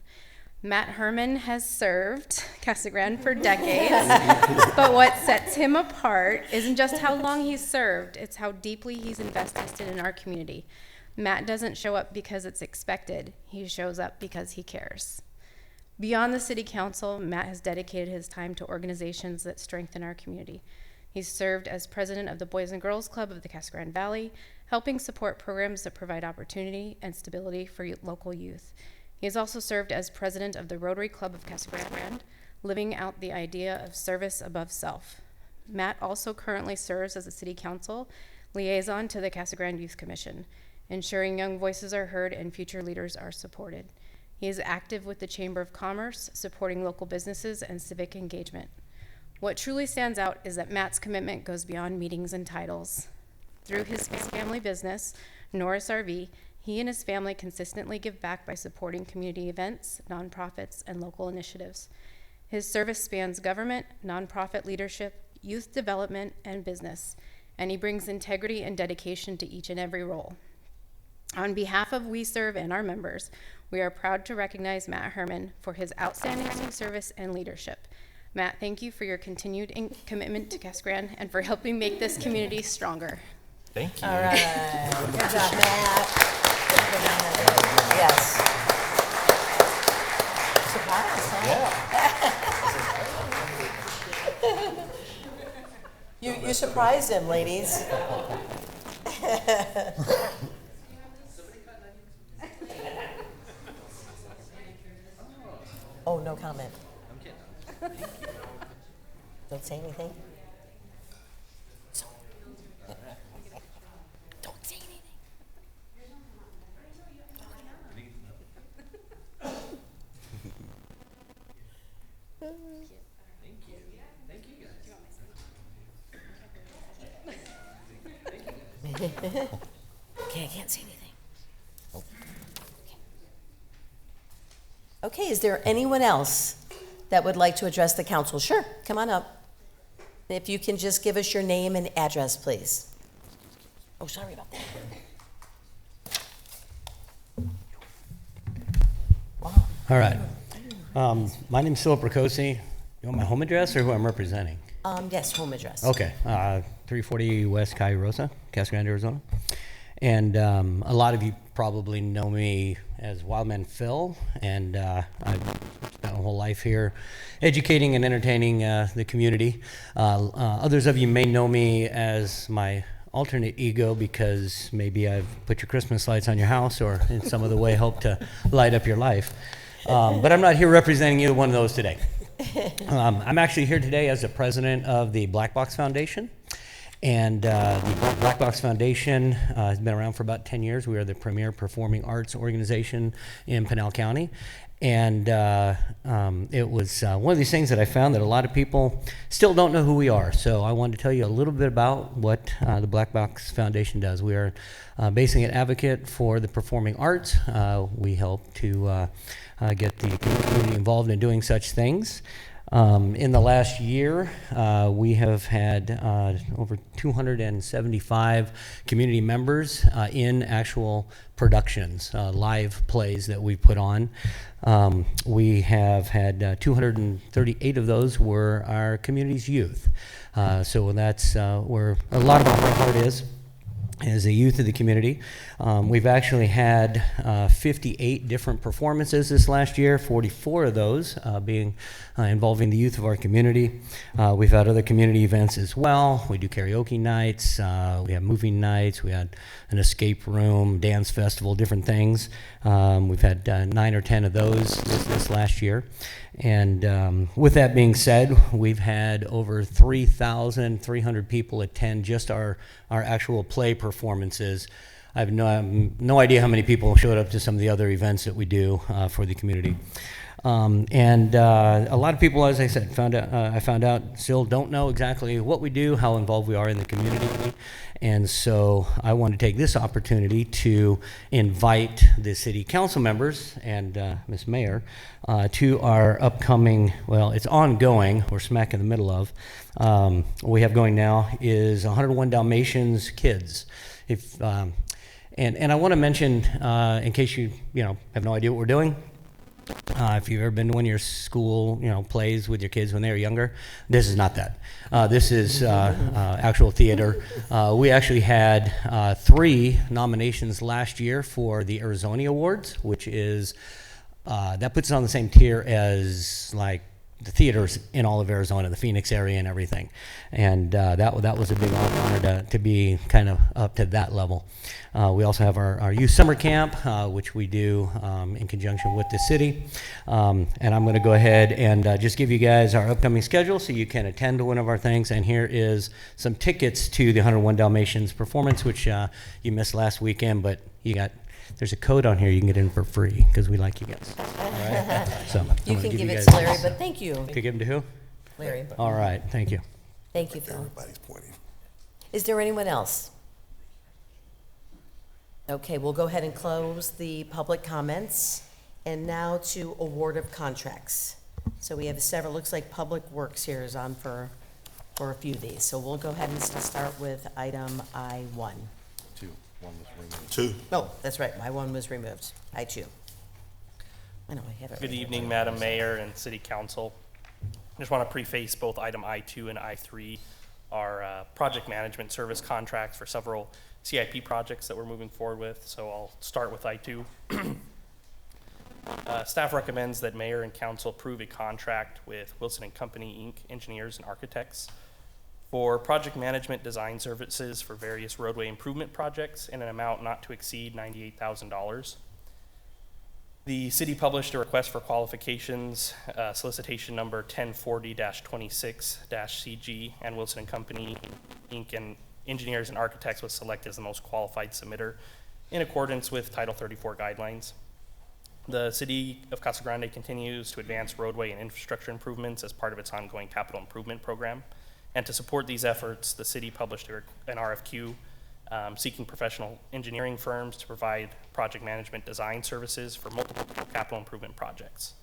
Matt Herman has served Casa Grande for decades, but what sets him apart isn't just how long he's served, it's how deeply he's invested in our community. Matt doesn't show up because it's expected, he shows up because he cares. Beyond the city council, Matt has dedicated his time to organizations that strengthen our community. He's served as president of the Boys and Girls Club of the Casa Grande Valley, helping support programs that provide opportunity and stability for local youth. He has also served as president of the Rotary Club of Casa Grande, living out the idea of service above self. Matt also currently serves as a city council liaison to the Casa Grande Youth Commission, ensuring young voices are heard and future leaders are supported. He is active with the Chamber of Commerce, supporting local businesses and civic engagement. What truly stands out is that Matt's commitment goes beyond meetings and titles. Through his family business, Norris RV, he and his family consistently give back by supporting community events, nonprofits, and local initiatives. His service spans government, nonprofit leadership, youth development, and business, and he brings integrity and dedication to each and every role. On behalf of We Serve and our members, we are proud to recognize Matt Herman for his outstanding service and leadership. Matt, thank you for your continued commitment to Casa Grande and for helping make this community stronger. Thank you. All right. Good job, Matt. Yes. Surprise, huh? You surprised him, ladies. Oh, no comment. Don't say anything. Don't say anything. Okay, I can't say anything. Okay, is there anyone else that would like to address the council? Sure, come on up. If you can just give us your name and address, please. Oh, sorry about that. All right. My name's Philip Ricosi. You want my home address or who I'm representing? Yes, home address. Okay. 340 West Calle Rosa, Casa Grande, Arizona. And a lot of you probably know me as Wildman Phil, and I've spent my whole life here educating and entertaining the community. Others of you may know me as my alternate ego because maybe I've put your Christmas lights on your house or in some other way helped to light up your life. But I'm not here representing either one of those today. I'm actually here today as the president of the Black Box Foundation. And the Black Box Foundation has been around for about 10 years. We are the premier performing arts organization in Pinal County. And it was one of these things that I found that a lot of people still don't know who we are. So I wanted to tell you a little bit about what the Black Box Foundation does. We are basically an advocate for the performing arts. We help to get the community involved in doing such things. In the last year, we have had over 275 community members in actual productions, live plays that we put on. We have had 238 of those were our community's youth. So that's where a lot of our heart is the youth of the community. We've actually had 58 different performances this last year, 44 of those being involving the youth of our community. We've had other community events as well. We do karaoke nights, we have movie nights, we had an escape room, dance festival, different things. We've had 9 or 10 of those this last year. And with that being said, we've had over 3,300 people attend just our actual play performances. I have no idea how many people showed up to some of the other events that we do for the community. And a lot of people, as I said, I found out still don't know exactly what we do, how involved we are in the community. And so I want to take this opportunity to invite the city council members and Ms. Mayor to our upcoming, well, it's ongoing, we're smack in the middle of, what we have going now is 101 Dalmatians Kids. And I want to mention, in case you have no idea what we're doing, if you've ever been to one of your school, plays with your kids when they were younger, this is not that. This is actual theater. We actually had 3 nominations last year for the Arizona Awards, which is that puts it on the same tier as like the theaters in all of Arizona, the Phoenix area and everything. And that was a big honor to be kind of up to that level. We also have our youth summer camp, which we do in conjunction with the city. And I'm going to go ahead and just give you guys our upcoming schedule so you can attend to one of our things. And here is some tickets to the 101 Dalmatians performance, which you missed last weekend, but there's a code on here you can get in for free because we like you guys. All right? So you can give it to Larry, but thank you. Could give them to who? Larry. All right, thank you. Thank you, Phil. Everybody's pointing. Is there anyone else? Okay, we'll go ahead and close the public comments. And now to award of contracts. So we have several, looks like Public Works here is on for a few of these. So we'll go ahead and start with item I-1. 2. 1 was removed. 2. Oh, that's right, my 1 was removed. I-2. I know, I have it. Good right evening, here. Madam Mayor and City Council. just want to preface both item I2 and I3 are project management service contracts for several CIP projects that we're moving forward with. So I'll start with I2. Staff recommends that mayor and council approve a contract with Wilson and Company, Inc., engineers and architects for project management design services for various roadway improvement projects in an amount not to exceed $98,000. The city published a request for qualifications, solicitation number 1040-26-CG, and Wilson and Company, Inc., and engineers and architects was selected as the most qualified submitter in accordance with Title 34 guidelines. The city of Casa Grande continues to advance roadway and infrastructure improvements as part of its ongoing capital improvement program. And to support these efforts, the city published an RFQ seeking professional engineering firms to provide project management design services for multiple capital improvement projects.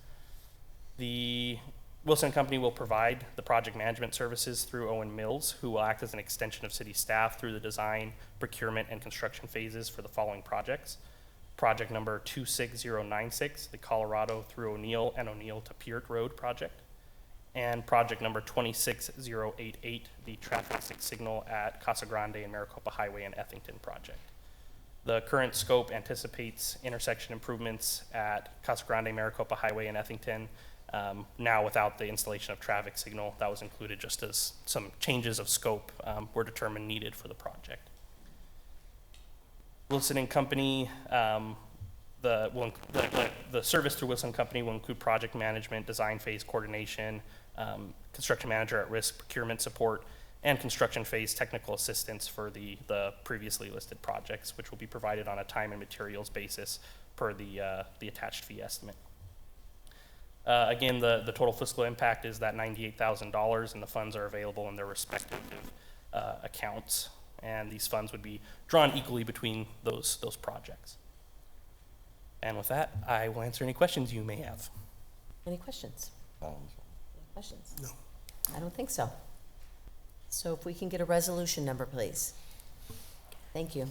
The Wilson Company will provide the project management services through Owen Mills, who will act as an extension of city staff through the design, procurement, and construction phases for the following projects. Project number 26096, the Colorado through O'Neill and O'Neill to Peart Road project. And project number 26088, the traffic signal at Casa Grande and Maricopa Highway and Ethington project. The current scope anticipates intersection improvements at Casa Grande, Maricopa Highway and Ethington, now without the installation of traffic signal. That was included just as some changes of scope were determined needed for the project. Wilson and Company, the service through Wilson Company will include project management, design phase coordination, construction manager at risk procurement support, and construction phase technical assistance for the previously listed projects, which will be provided on a time and materials basis per the attached fee estimate. Again, the total fiscal impact is that $98,000, and the funds are available in their respective accounts. And these funds would be drawn equally between those projects. And with that, I will answer any questions you may have. Any questions? Any questions? No. I don't think so. So if we can get a resolution number, please. Thank you.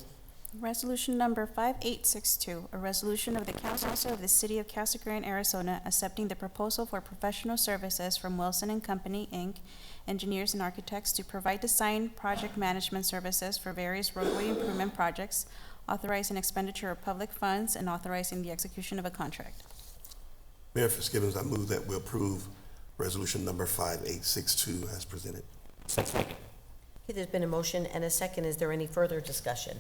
Resolution number 5862, a resolution of the Council of the City of Casa Grande, Arizona, accepting the proposal for professional services from Wilson and Company, Inc., engineers and architects to provide design, project management services for various roadway improvement projects, authorizing expenditure of public funds, and authorizing the execution of a contract. Mayor Fitzgibbons, I move that we approve resolution number 5862 as presented. Okay, there's been a motion and a second. Is there any further discussion?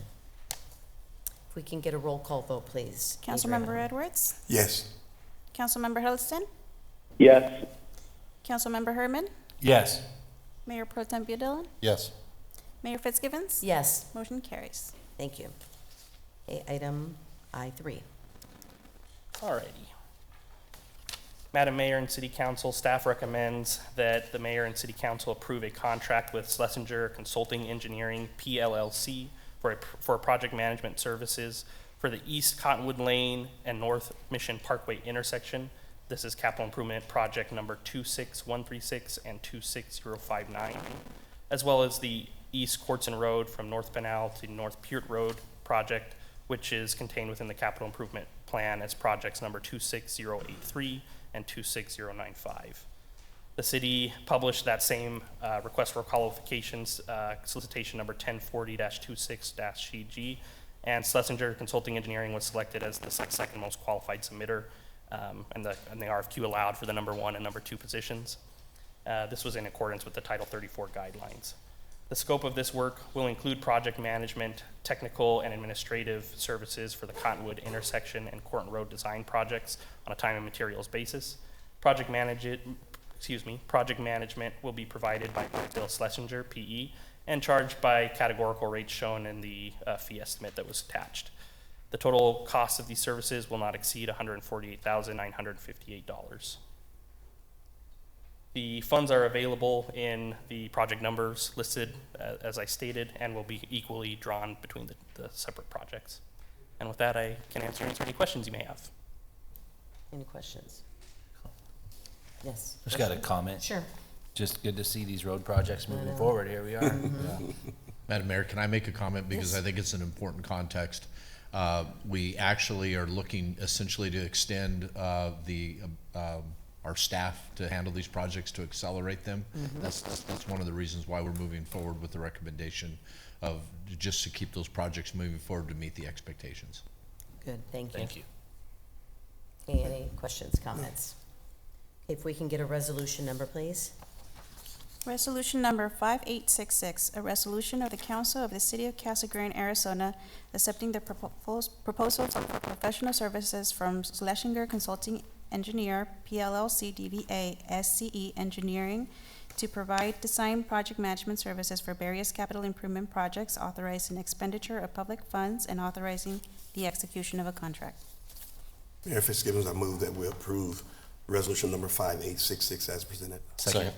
If we can get a roll call vote, please. Councilmember Edwards? Yes. Councilmember Huddleston? Yes. Councilmember Herman? Yes. Mayor Pro Tem Dillon? Yes. Mayor Fitzgibbons? Yes. Motion carries. Thank you. Okay, item I3. Alrighty. Madam Mayor and City Council, staff recommends that the Mayor and City Council approve a contract with Schlesinger Consulting Engineering, PLLC, for project management services for the East Cottonwood Lane and North Mission Parkway intersection. This is capital improvement project number 26136 and 26059, as well as the East Courtson Road from North Banal to North Peart Road project, which is contained within the capital improvement plan as projects number 26083 and 26095. The city published that same request for qualifications, solicitation number 1040-26-CG, and Schlesinger Consulting Engineering was selected as the second most qualified submitter, and the RFQ allowed for the number 1 and number 2 positions. This was in accordance with the Title 34 guidelines. The scope of this work will include project management, technical and administrative services for the Cottonwood intersection and Court Road design projects on a time and materials basis. Project management will be provided by Bill Schlesinger, PE, and charged by categorical rates shown in the fee estimate that was attached. The total cost of these services will not exceed $148,958. The funds are available in the project numbers listed as I stated, and will be equally drawn between the separate projects. And with that, I can answer any questions you may have. Any questions? Yes. Just got a comment. Sure. Just good to see these road projects moving forward. Here we are. Yeah. Madam Mayor, can I make a comment? Because I think it's an important context. We actually are looking essentially to extend the our staff to handle these projects to accelerate them. That's one of the reasons why we're moving forward with the recommendation of just to keep those projects moving forward to meet the expectations. Good, thank you. Thank you. Okay, any questions, comments? If we can get a resolution number, please. Resolution number 5866, a resolution of the Council of the City of Casa Grande, Arizona, accepting the proposal for professional services from Schlesinger Consulting Engineer, PLLC DBA SCE Engineering, to provide design project management services for various capital improvement projects, authorizing expenditure of public funds, and authorizing the execution of a contract. Mayor Fitzgibbons, I move that we approve resolution number 5866 as presented. Second.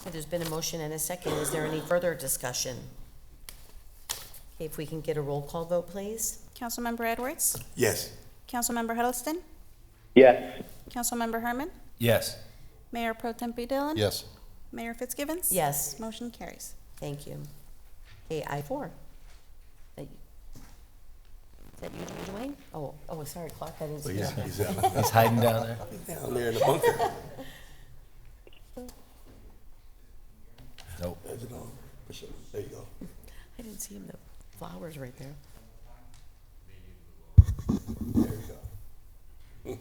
Okay, there's been a motion and a second. Is there any further discussion? Okay, if we can get a roll call vote, please. Councilmember Edwards? Yes. Councilmember Huddleston? Yes. Councilmember Herman? Yes. Mayor Pro Tempore Dillon? Yes. Mayor Fitzgibbons? Yes. Motion carries. Thank you. Okay, I4. Is that you, Dwayne? Oh, sorry, Clark, I didn't see Yeah, that. He's hiding down there. Down there in the bunker. Nope. There you go. I didn't see him, the flowers right there. There you go.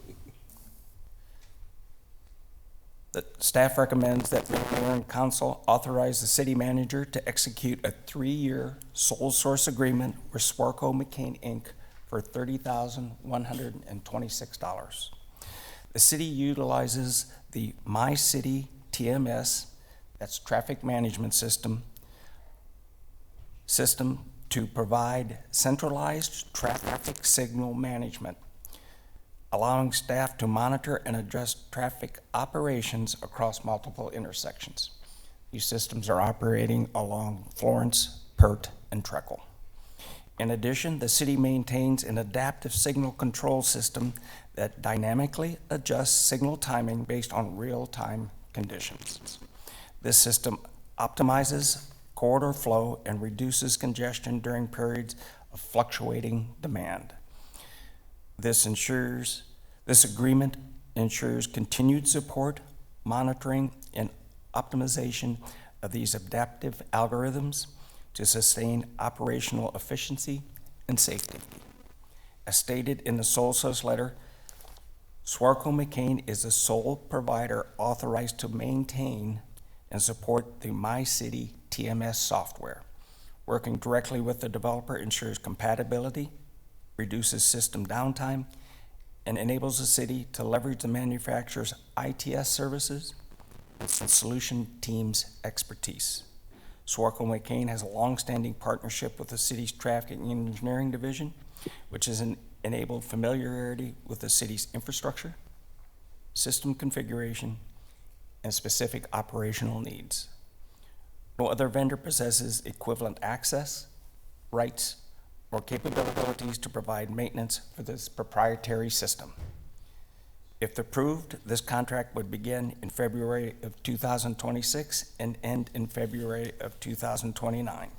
The staff recommends that the mayor and council authorize the city manager to execute a 3-year sole source agreement with Swarco McCain, Inc. for $30,126. The city utilizes the My City TMS, that's traffic management system to provide centralized traffic signal management, allowing staff to monitor and adjust traffic operations across multiple intersections. These systems are operating along Florence, Pert, and Treckle. In addition, the city maintains an adaptive signal control system that dynamically adjusts signal timing based on real-time conditions. This system optimizes corridor flow and reduces congestion during periods of fluctuating demand. This agreement ensures continued support, monitoring, and optimization of these adaptive algorithms to sustain operational efficiency and safety. As stated in the sole source letter, Swarco McCain is the sole provider authorized to maintain and support the My City TMS software. Working directly with the developer ensures compatibility, reduces system downtime, and enables the city to leverage the manufacturer's ITS services and solution team's expertise. Swarco McCain has a long-standing partnership with the city's traffic engineering division, which has enabled familiarity with the city's infrastructure, system configuration, and specific operational needs. No other vendor possesses equivalent access, rights, or capabilities to provide maintenance for this proprietary system. If approved, this contract would begin in February of 2026 and end in February of 2029.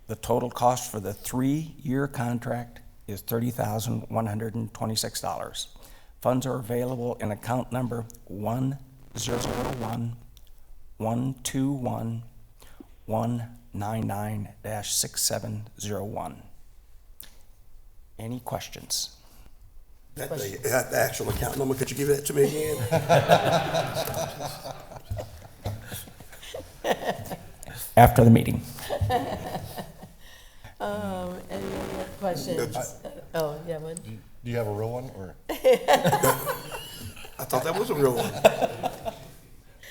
The total cost for the 3-year contract is $30,126. Funds are available in account number 101-121-199-6701. Any questions? That's the actual account number. Could you give that to me again? After the meeting. Any other questions? Oh, yeah, one? Do you have a real one, or? I thought that was a real one.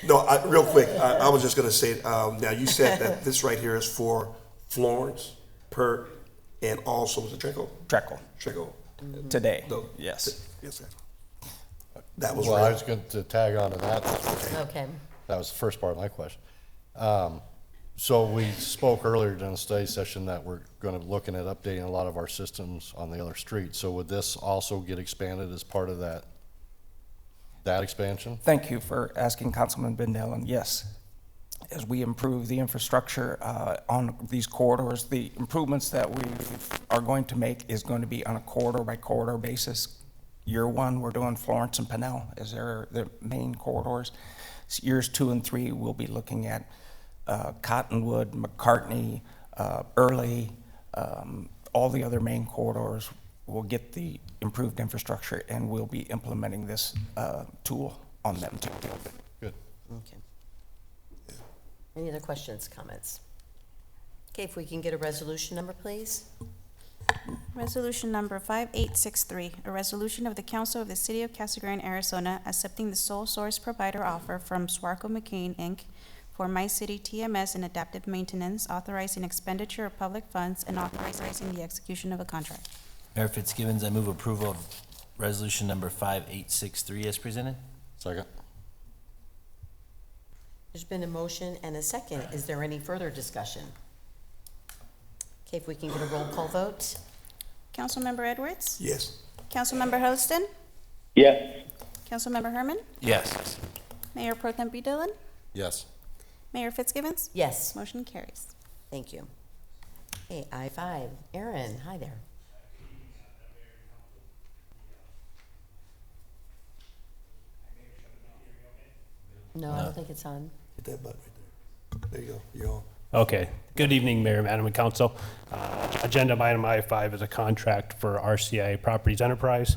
No, real quick, I was just going to say, now you said that this right here is for Florence, Pert, and also was it Treckle? Treckle. Treckle. Today, No. yes. Yes, sir. That was Well, real. I was going to tag on to that. Okay. That was the first part of my question. So we spoke earlier during the study session that we're going to looking at updating a lot of our systems on the other streets. So would this also get expanded as part of that expansion? Thank you for asking, Councilman Bindell, and yes, as we improve the infrastructure on these corridors, the improvements that we are going to make is going to be on a corridor by corridor basis, Year 1, we're doing Florence and Pennell as the main corridors. Years 2 and 3, we'll be looking at Cottonwood, McCartney, Early, all the other main corridors. We'll get the improved infrastructure, and we'll be implementing this tool on them too. Good. Okay. Any other questions, comments? Okay, if we can get a resolution number, please. Resolution number 5863, a resolution of the Council of the City of Casa Grande, Arizona, accepting the sole source provider offer from Swarco McCain, Inc. for My City TMS and adaptive maintenance, authorizing expenditure of public funds and authorizing the execution of a contract. Mayor Fitzgibbons, I move approval of resolution number 5863 as presented. Second. There's been a motion and a second. Is there any further discussion? Okay, if we can get a roll call vote. Councilmember Edwards? Yes. Councilmember Huddleston? Yes. Councilmember Herman? Yes. Mayor Pro Tem B. Dillon? Yes. Mayor Fitzgibbons? Yes. Motion carries. Thank you. Okay, I-5. Aaron, hi there. No, I don't think it's on. Hit that button right there. There you go. You're on. Okay. Good evening, Mayor, Madam, and Council. Agenda item I-5 is a contract for RCI Properties Enterprise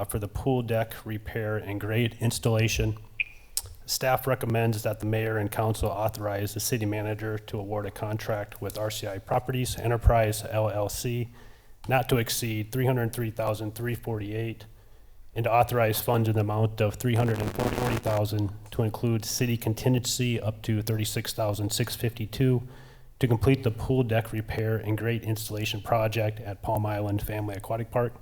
for the pool deck repair and grade installation. Staff recommends that the mayor and council authorize the city manager to award a contract with RCI Properties Enterprise LLC not to exceed $303,348 and to authorize funds in the amount of $340,000 to include city contingency up to $36,652 to complete the pool deck repair and grade installation project at Palm Island Family Aquatic Park.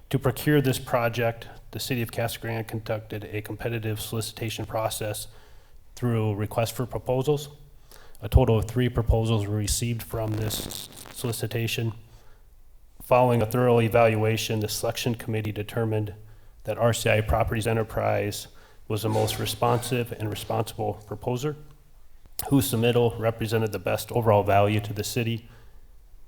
To procure this project, the city of Casa Grande conducted a competitive solicitation process through request for proposals. A total of 3 proposals were received from this solicitation. Following a thorough evaluation, the selection committee determined that RCI Properties Enterprise was the most responsive and responsible proposer, whose submittal represented the best overall value to the city.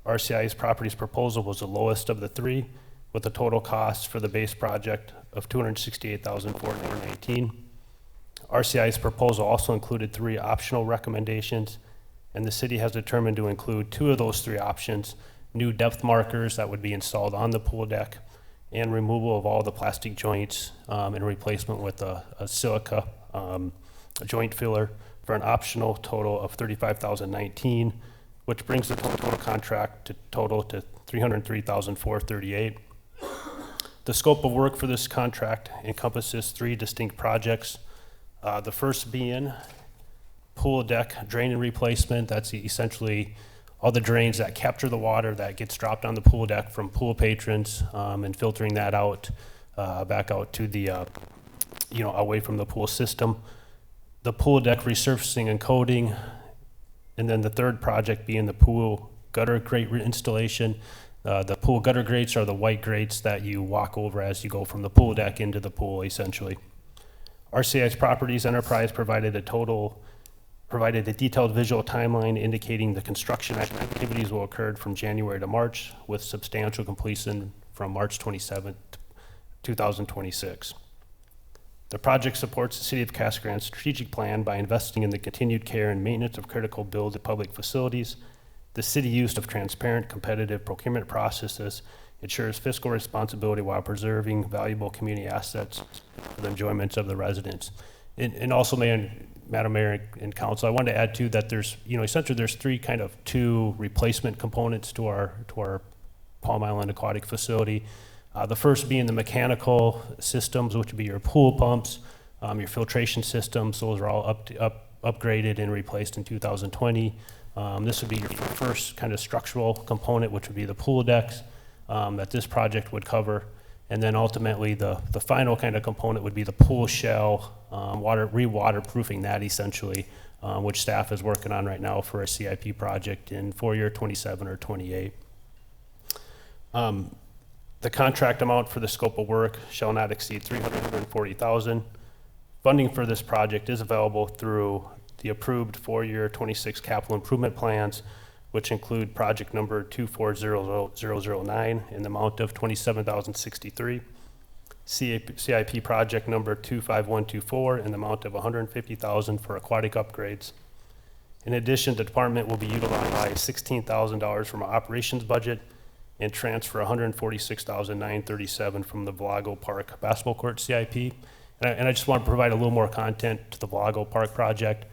RCI's Properties proposal was the lowest of the 3, with a total cost for the base project of $268,418. RCI's proposal also included 3 optional recommendations, and the city has determined to include 2 of those 3 options: new depth markers that would be installed on the pool deck, and removal of all the plastic joints and replacement with a silica joint filler for an optional total of $35,019, which brings the total contract to $303,438. The scope of work for this contract encompasses 3 distinct projects. The first being pool deck drain and replacement. That's essentially all the drains that capture the water that gets dropped on the pool deck from pool patrons and filtering that out back out to the, away from the pool system. The pool deck resurfacing and coating. And then the third project being the pool gutter grate installation. The pool gutter grates are the white grates that you walk over as you go from the pool deck into the pool, essentially. RCI's Properties Enterprise provided a detailed visual timeline indicating the construction activities will occur from January to March, with substantial completion from March 27th, 2026. The project supports the City of Casa Grande's strategic plan by investing in the continued care and maintenance of critical build and public facilities. The city use of transparent, competitive procurement processes ensures fiscal responsibility while preserving valuable community assets for the enjoyment of the residents. And also, Madam Mayor and Council, I wanted to add too that there's, essentially there's 2 replacement components to our Palm Island Aquatic Facility. The first being the mechanical systems, which would be your pool pumps, your filtration systems. Those are all upgraded and replaced in 2020. This would be your first kind of structural component, which would be the pool decks that this project would cover. And then ultimately the final kind of component would be the pool shell, re-waterproofing that essentially, which staff is working on right now for a CIP project in 4-year 27 or 28. The contract amount for the scope of work shall not exceed $340,000. Funding for this project is available through the approved 4-year 26 capital improvement plans, which include project number 240009 in the amount of $27,063. CIP project number 25124 in the amount of $150,000 for aquatic upgrades. In addition, the department will be utilizing $16,000 from our operations budget and transfer $146,937 from the Velago Park basketball court CIP. And I just want to provide a little more content to the Velago Park project.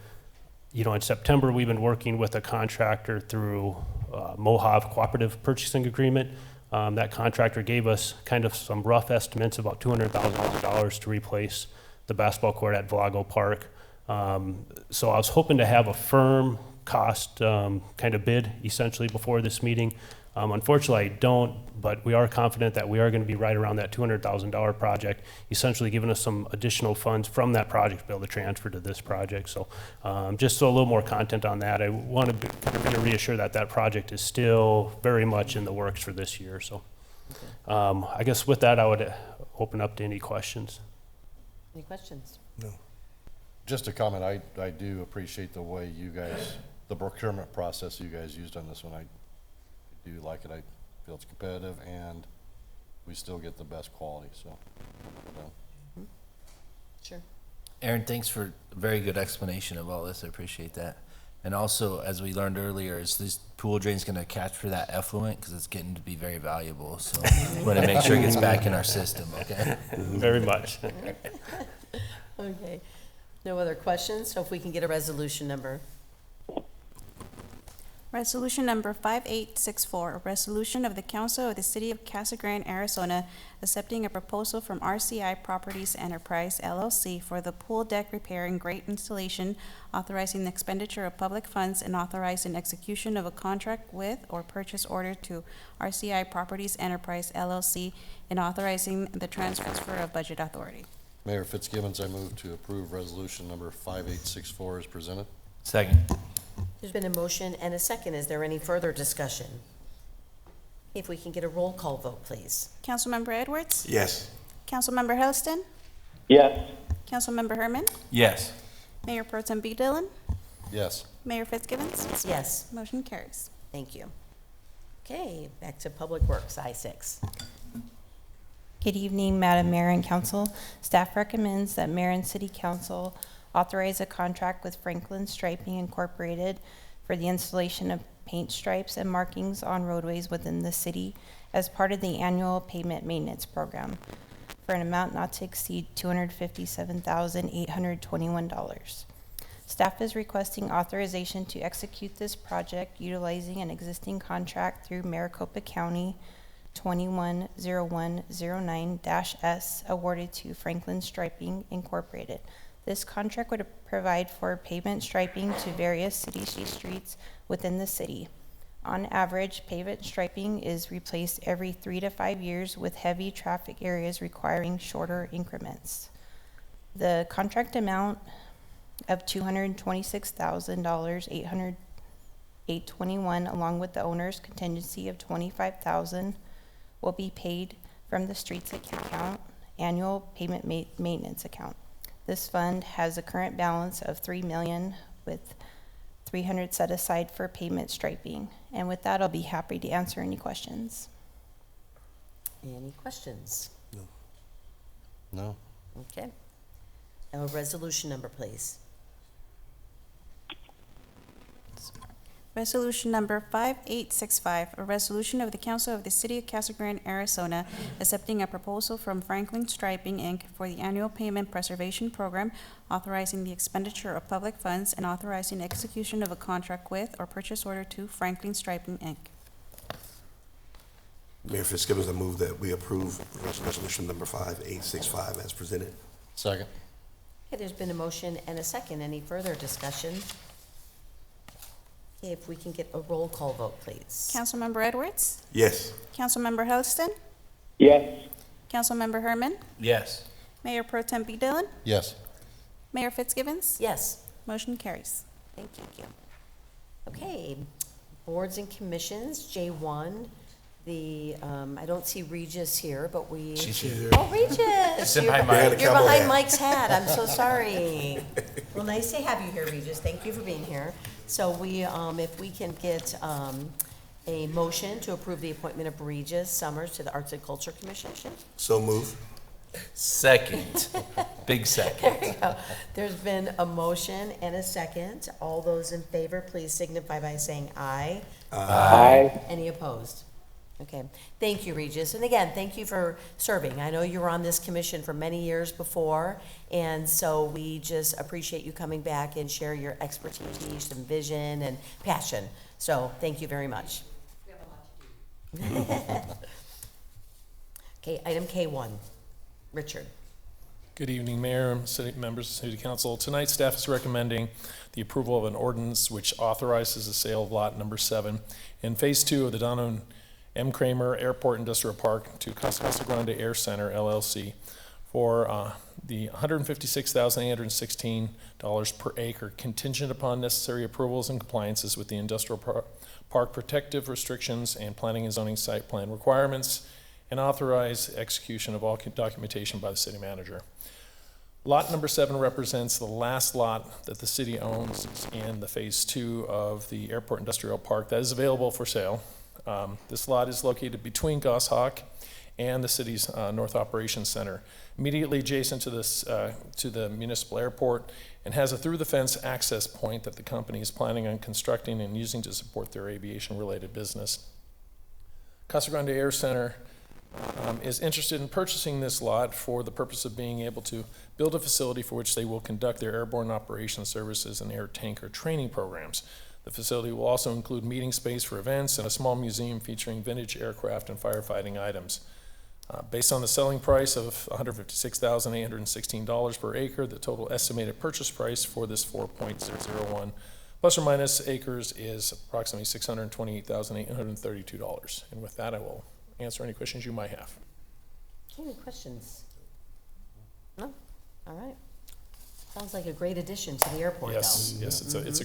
You know, in September, we've been working with a contractor through Mohave Cooperative Purchasing Agreement. That contractor gave us kind of some rough estimates, about $200,000 to replace the basketball court at Velago Park. So I was hoping to have a firm cost kind of bid essentially before this meeting. Unfortunately, I don't, but we are confident that we are going to be right around that $200,000 project, essentially giving us some additional funds from that project to be able to transfer to this project. So just so a little more content on that, I want to kind of reassure that that project is still very much in the works for this year. So I guess with that, I would open up to any questions. Any questions? No. Just a comment, I do appreciate the way you guys, the procurement process you guys used on this one. I do like it. I feel it's competitive and we still get the best quality, so. Sure. Aaron, thanks for a very good explanation of all this. I appreciate that. And also, as we learned earlier, is this pool drain's going to catch for that effluent because it's getting to be very valuable. So we want to make sure it gets back in our system, okay? Very much. Okay. No other questions? So if we can get a resolution number. Resolution number 5864, a resolution of the Council of the City of Casa Grande, Arizona, accepting a proposal from RCI Properties Enterprise LLC for the pool deck repair and grate installation, authorizing the expenditure of public funds and authorizing execution of a contract with or purchase order to RCI Properties Enterprise LLC, and authorizing the transfer of budget authority. Mayor Fitzgibbons, I move to approve resolution number 5864 as presented. Second. There's been a motion and a second. Is there any further discussion? If we can get a roll call vote, please. Councilmember Edwards? Yes. Councilmember Helston? Yes. Councilmember Herman? Yes. Mayor Pro Tem B. Dillon? Yes. Mayor Fitzgibbons? Yes. Motion carries. Thank you. Okay, back to Public Works, I-6. Good evening, Madam Mayor and Council. Staff recommends that Mayor and City Council authorize a contract with Franklin Striping Incorporated for the installation of paint stripes and markings on roadways within the city as part of the annual pavement maintenance program for an amount not to exceed $257,821. Staff is requesting authorization to execute this project utilizing an existing contract through Maricopa County 210109-S awarded to Franklin Striping Incorporated. This contract would provide for pavement striping to various city streets within the city. On average, pavement striping is replaced every 3 to 5 years, with heavy traffic areas requiring shorter increments. The contract amount of $226,821, along with the owner's contingency of $25,000, will be paid from the streets account, annual pavement maintenance account. This fund has a current balance of $3 million, with $300 set aside for pavement striping. And with that, I'll be happy to answer any questions. Any questions? No. Okay. Now a resolution number, please. Resolution number 5865, a resolution of the Council of the City of Casa Grande, Arizona, accepting a proposal from Franklin Striping, Inc. for the annual payment preservation program, authorizing the expenditure of public funds and authorizing the execution of a contract with or purchase order to Franklin Striping, Inc. Mayor Fitzgibbons, I move that we approve resolution number 5865 as presented. Second. Okay, there's been a motion and a second. Any further discussion? Okay, if we can get a roll call vote, please. Councilmember Edwards? Yes. Councilmember Helston? Yes. Councilmember Herman? Yes. Mayor Pro Tem B. Dillon? Yes. Mayor Fitzgibbons? Yes. Motion carries. Thank you. Okay, boards and commissions, J1. I don't see Regis here, but we. She's here. Oh, Regis! She's You're behind Mike. You're behind Mike's hat. I'm so sorry. Well, nice to have you here, Regis. Thank you for being here. So if we can get a motion to approve the appointment of Regis Summers to the Arts and Culture Commission. So move. Second. Big second. There you go. There's been a motion and a second. All those in favor, please signify by saying aye. Aye. Any opposed? Okay. Thank you, Regis. And again, thank you for serving. I know you were on this commission for many years before, and so we just appreciate you coming back and share your expertise and vision and passion. So thank you very much. We have a lot to do. Okay, item K1. Richard. Good evening, Mayor and city members of City Council. Tonight, staff is recommending the approval of an ordinance which authorizes the sale of lot number 7 in Phase 2 of the Donald M. Kramer Airport Industrial Park to Casa Grande Air Center, LLC, for the $156,816 per acre, contingent upon necessary approvals and compliances with the industrial park protective restrictions and planning and zoning site plan requirements, and authorize execution of all documentation by the city manager. Lot number 7 represents the last lot that the city owns in the Phase 2 of the Airport Industrial Park that is available for sale. This lot is located between Goshawk and the city's North Operations Center, immediately adjacent to this to the municipal airport, and has a through-the-fence access point that the company is planning on constructing and using to support their aviation-related business. Casa Grande Air Center is interested in purchasing this lot for the purpose of being able to build a facility for which they will conduct their airborne operations services and air tanker training programs. The facility will also include meeting space for events and a small museum featuring vintage aircraft and firefighting items. Based on the selling price of $156,816 per acre, the total estimated purchase price for this 4.001 plus or minus acres is approximately $628,832. And with that, I will answer any questions you might have. Any questions? No? All right. Sounds like a great addition to the airport, Yes, though. yes, it's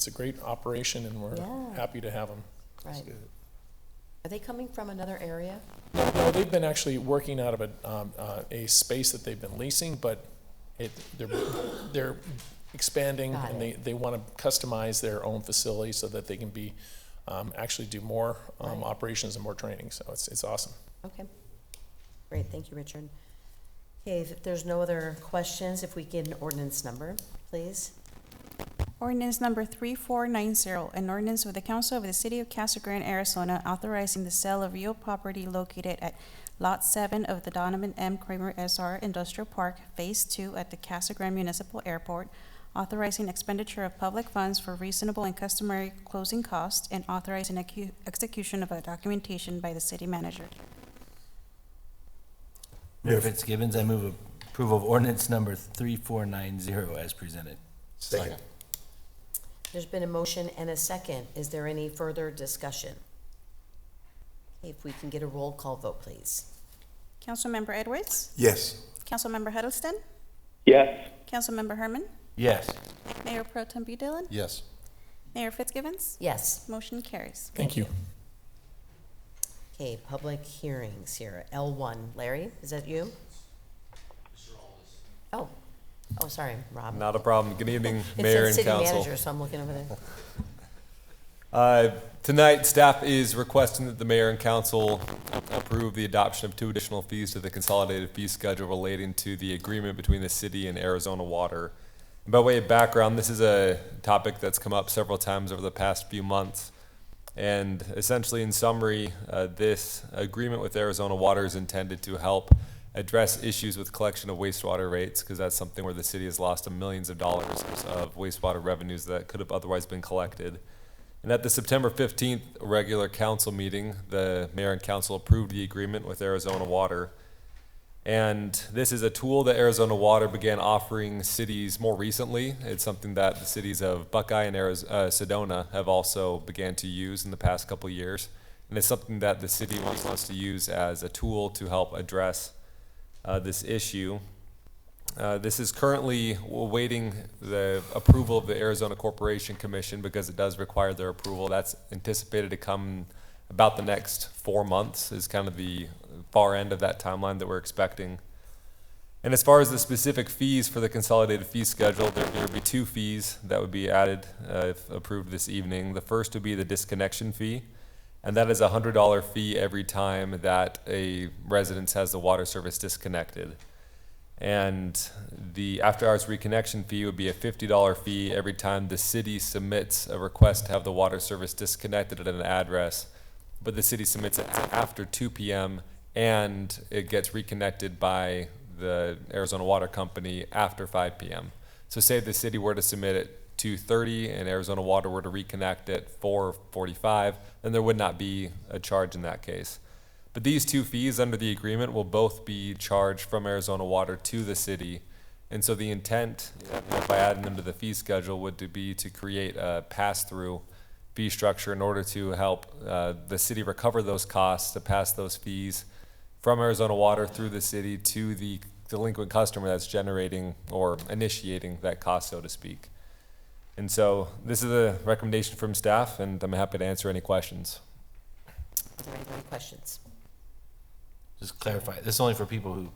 a great operation, and we're happy to have them. Right. Are they coming from another area? No, they've been actually working out of a space that they've been leasing, but they're expanding, and they want to customize their own facility so that they can be actually do more operations and more training. So it's awesome. Okay. Great. Thank you, Richard. Okay, if there's no other questions, if we get an ordinance number, please. Ordinance number 3490, an ordinance of the Council of the City of Casa Grande, Arizona, authorizing the sale of real property located at Lot 7 of the Donovan M. Kramer SR Industrial Park, Phase 2 at the Casa Grande Municipal Airport, authorizing expenditure of public funds for reasonable and customary closing costs, and authorizing execution of a documentation by the city manager. Mayor Fitzgibbons, I move approval of ordinance number 3490 as presented. Second. There's been a motion and a second. Is there any further discussion? If we can get a roll call vote, please. Councilmember Edwards? Yes. Councilmember Huddleston? Yes. Councilmember Herman? Yes. Mayor Pro Tem B. Dillon? Yes. Mayor Fitzgibbons? Yes. Motion carries. Thank you. Okay, public hearings here. L1. Larry, is that you? Oh, sorry, Rob. Not a problem. Good evening, It Mayor says and city Council. manager, so I'm looking over there. Tonight, staff is requesting that the Mayor and Council approve the adoption of 2 additional fees to the consolidated fee schedule relating to the agreement between the city and Arizona Water. And by way of background, this is a topic that's come up several times over the past few months. And essentially, in summary, this agreement with Arizona Water is intended to help address issues with collection of wastewater rates, because that's something where the city has lost millions of dollars of wastewater revenues that could have otherwise been collected. And at the September 15th regular council meeting, the mayor and council approved the agreement with Arizona Water. And this is a tool that Arizona Water began offering cities more recently. It's something that the cities of Buckeye and Sedona have also began to use in the past couple of years. And it's something that the city wants to use as a tool to help address this issue. This is currently awaiting the approval of the Arizona Corporation Commission because it does require their approval. That's anticipated to come about the next 4 months is kind of the far end of that timeline that we're expecting. And as far as the specific fees for the consolidated fee schedule, there would be 2 fees that would be added if approved this evening. The first would be the disconnection fee, and that is a $100 fee every time that a residence has the water service disconnected. And the after-hours reconnection fee would be a $50 fee every time the city submits a request to have the water service disconnected at an address, but the city submits it after 2 p.m. and it gets reconnected by the Arizona Water Company after 5 p.m. So say the city were to submit at 2:30 and Arizona Water were to reconnect at 4:45, then there would not be a charge in that case. But these two fees under the agreement will both be charged from Arizona Water to the city. And so the intent, by adding them to the fee schedule, would be to create a pass-through fee structure in order to help the city recover those costs, to pass those fees from Arizona Water through the city to the delinquent customer that's generating or initiating that cost, so to speak. And so this is a recommendation from staff, and I'm happy to answer any questions. Are there any questions? Just clarify, this is only for people who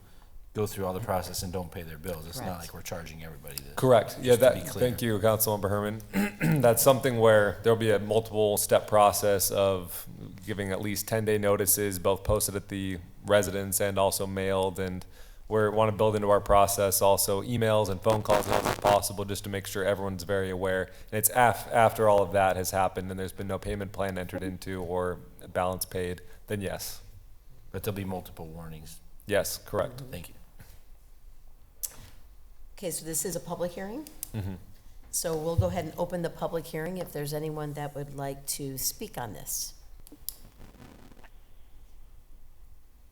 go through all the process and don't pay their bills. It's not Correct. like we're charging everybody this. Correct. Yeah, Just to be that, clear. thank you, Councilmember Herman. That's something where there'll be a multiple step process of giving at least 10-day notices, both posted at the residence and also mailed. And we want to build into our process also emails and phone calls as possible, just to make sure everyone's very aware. And it's after all of that has happened and there's been no payment plan entered into or balance paid, then yes. But there'll be multiple warnings. Yes, correct. Thank you. Okay, so this is a public hearing? Mm-hmm. So we'll go ahead and open the public hearing if there's anyone that would like to speak on this.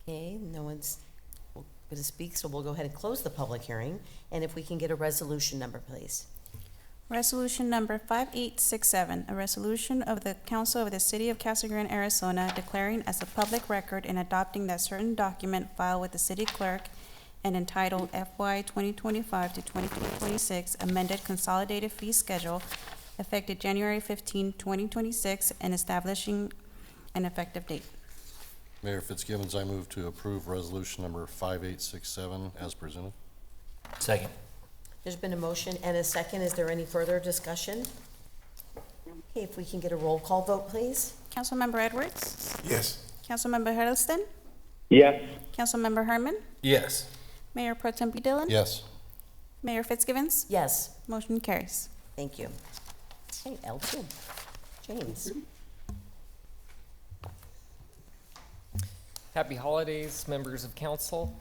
Okay, no one's going to speak, so we'll go ahead and close the public hearing. And if we can get a resolution number, please. Resolution number 5867, a resolution of the Council of the City of Casa Grande, Arizona, declaring as a public record and adopting that certain document filed with the city clerk and entitled FY 2025 to 2026 Amended Consolidated Fee Schedule, effective January 15, 2026, and establishing an effective date. Mayor Fitzgibbons, I move to approve resolution number 5867 as presented. Second. There's been a motion and a second. Is there any further discussion? Okay, if we can get a roll call vote, please. Councilmember Edwards? Yes. Councilmember Huddleston? Yes. Councilmember Herman? Yes. Mayor Pro Tem Dillon? Yes. Mayor Fitzgibbons? Yes. Motion carries. Thank you. Okay, L2. James. Happy holidays, members of council.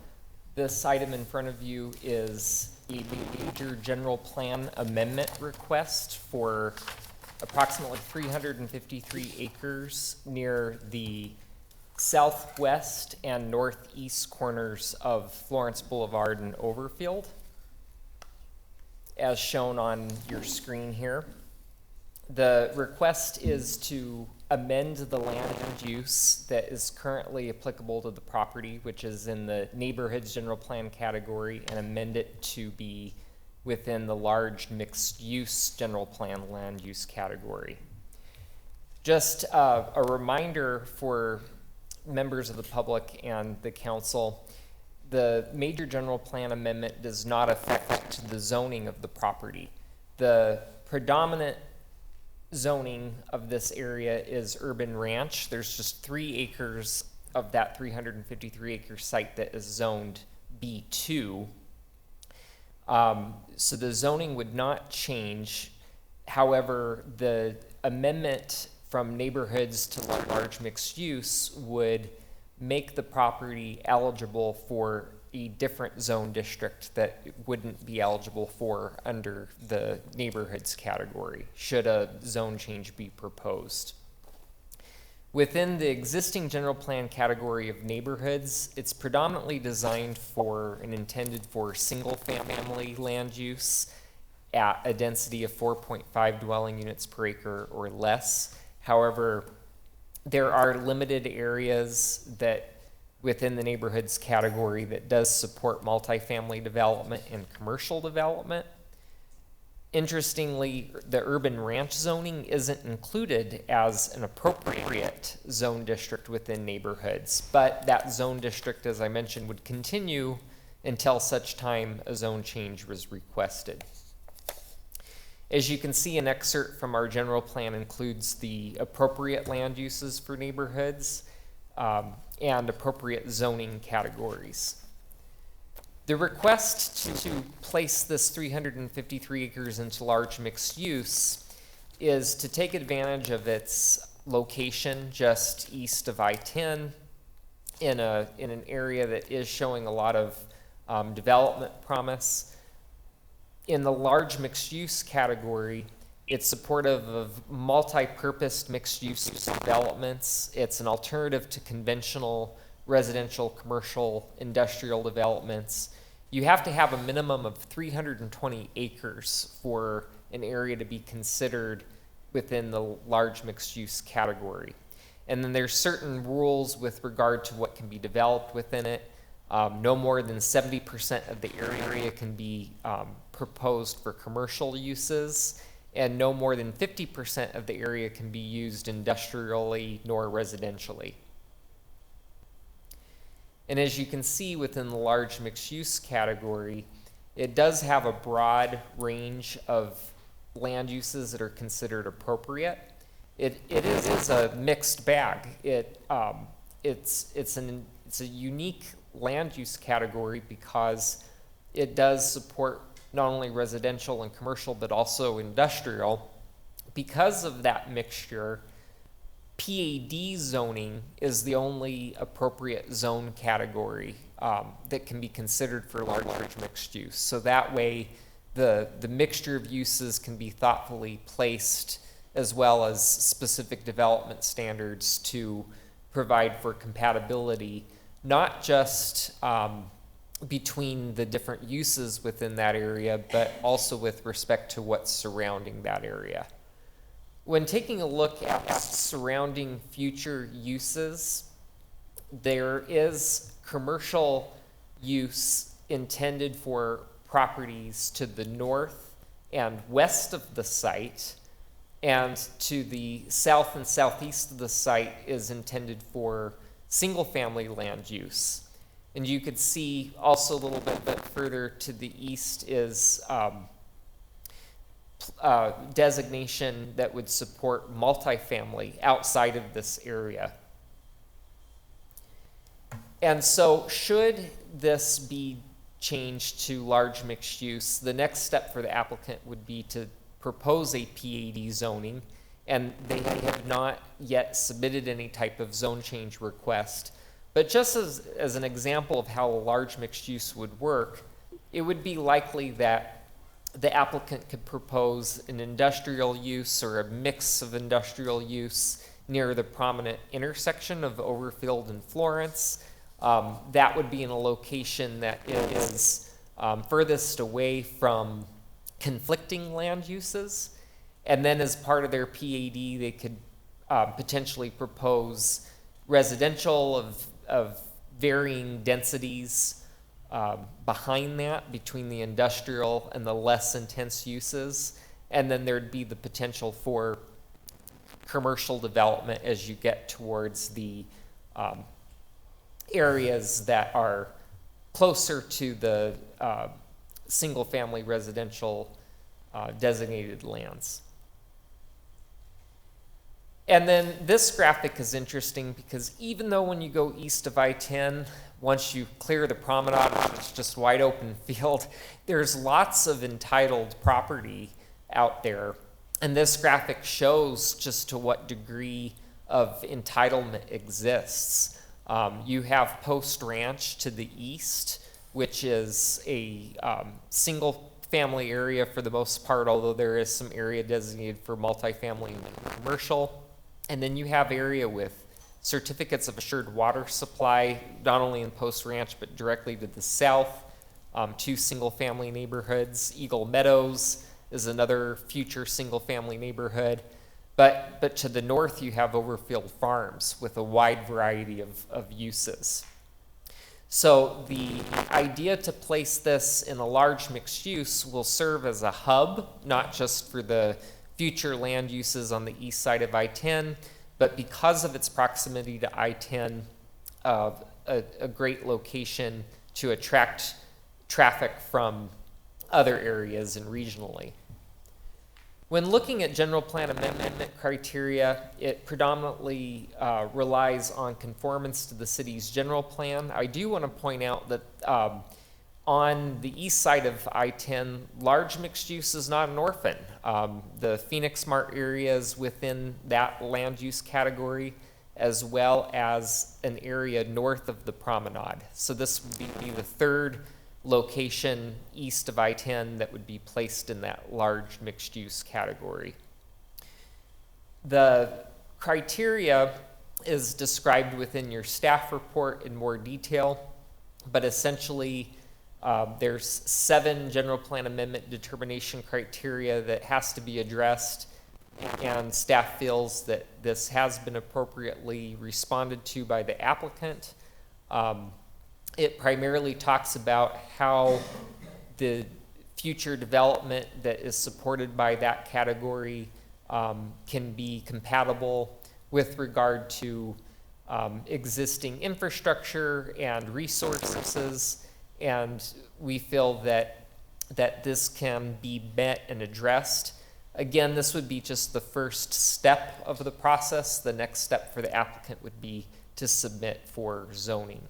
This item in front of you is a major general plan amendment request for approximately 353 acres near the southwest and northeast corners of Florence Boulevard and Overfield, as shown on your screen here. The request is to amend the land use that is currently applicable to the property, which is in the neighborhoods general plan category, and amend it to be within the large mixed use general plan land use category. Just a reminder for members of the public and the council, the major general plan amendment does not affect the zoning of the property. The predominant zoning of this area is urban ranch. There's just 3 acres of that 353 acre site that is zoned B2. So the zoning would not change. However, the amendment from neighborhoods to large mixed use would make the property eligible for a different zone district that it wouldn't be eligible for under the neighborhoods category, should a zone change be proposed. Within the existing general plan category of neighborhoods, it's predominantly designed for and intended for single family land use at a density of 4.5 dwelling units per acre or less. However, there are limited areas that within the neighborhoods category that does support multifamily development and commercial development. Interestingly, the urban ranch zoning isn't included as an appropriate zone district within neighborhoods, but that zone district, as I mentioned, would continue until such time a zone change was requested. As you can see, an excerpt from our general plan includes the appropriate land uses for neighborhoods and appropriate zoning categories. The request to place this 353 acres into large mixed use is to take advantage of its location just east of I-10 in an area that is showing a lot of development promise. In the large mixed use category, it's supportive of multi-purpose mixed use developments. It's an alternative to conventional residential, commercial, industrial developments. You have to have a minimum of 320 acres for an area to be considered within the large mixed use category. And then there's certain rules with regard to what can be developed within it. No more than 70% of the area can be proposed for commercial uses, and no more than 50% of the area can be used industrially nor residentially. And as you can see within the large mixed use category, it does have a broad range of land uses that are considered appropriate. It is a mixed bag. It's a unique land use category because it does support not only residential and commercial but also industrial. Because of that mixture, PAD zoning is the only appropriate zone category that can be considered for large mixed use. So that way the mixture of uses can be thoughtfully placed, as well as specific development standards to provide for compatibility, not just between the different uses within that area, but also with respect to what's surrounding that area. When taking a look at surrounding future uses, there is commercial use intended for properties to the north and west of the site, and to the south and southeast of the site is intended for single-family land use. And you could see also a little bit further to the east is designation that would support multifamily outside of this area. And so should this be changed to large mixed use, the next step for the applicant would be to propose a PAD zoning, and they have not yet submitted any type of zone change request. But just as an example of how a large mixed use would work, it would be likely that the applicant could propose an industrial use or a mix of industrial use near the prominent intersection of Overfield and Florence. That would be in a location that is furthest away from conflicting land uses. And then as part of their PAD, they could potentially propose residential of varying densities behind that, between the industrial and the less intense uses. And then there'd be the potential for commercial development as you get towards the areas that are closer to the single-family residential designated lands. And then this graphic is interesting because even though when you go east of I-10, once you clear the promenade, it's just wide open field, there's lots of entitled property out there. And this graphic shows just to what degree of entitlement exists. You have Post Ranch to the east, which is a single family area for the most part, although there is some area designated for multifamily and commercial. And then you have area with certificates of assured water supply, not only in Post Ranch, but directly to the south, 2 single-family neighborhoods. Eagle Meadows is another future single-family neighborhood. But to the north, you have Overfield Farms with a wide variety of uses. So the idea to place this in a large mixed use will serve as a hub, not just for the future land uses on the east side of I-10, but because of its proximity to I-10, a great location to attract traffic from other areas and regionally. When looking at general plan amendment criteria, it predominantly relies on conformance to the city's general plan. I do want to point out that on the east side of I-10, large mixed use is not an orphan. The Phoenix Smart area is within that land use category, as well as an area north of the promenade. So this would be the third location east of I-10 that would be placed in that large mixed use category. The criteria is described within your staff report in more detail, but essentially there's 7 general plan amendment determination criteria that has to be addressed, and staff feels that this has been appropriately responded to by the applicant. It primarily talks about how the future development that is supported by that category can be compatible with regard to existing infrastructure and resources, and we feel that this can be met and addressed. Again, this would be just the first step of the process. The next step for the applicant would be to submit for zoning.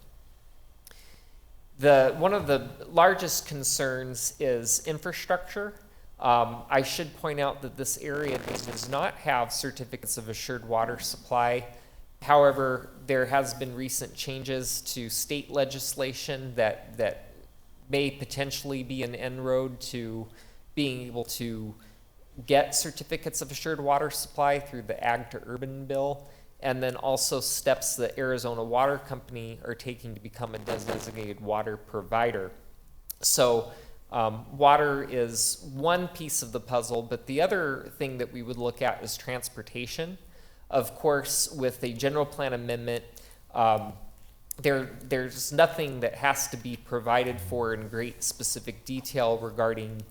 One of the largest concerns is infrastructure. I should point out that this area does not have certificates of assured water supply. However, there has been recent changes to state legislation that may potentially be an inroad to being able to get certificates of assured water supply through the Ag to Urban bill, and then also steps that Arizona Water Company are taking to become a designated water provider. So water is one piece of the puzzle, but the other thing that we would look at is transportation. Of course, with a general plan amendment, there's nothing that has to be provided for in great specific detail regarding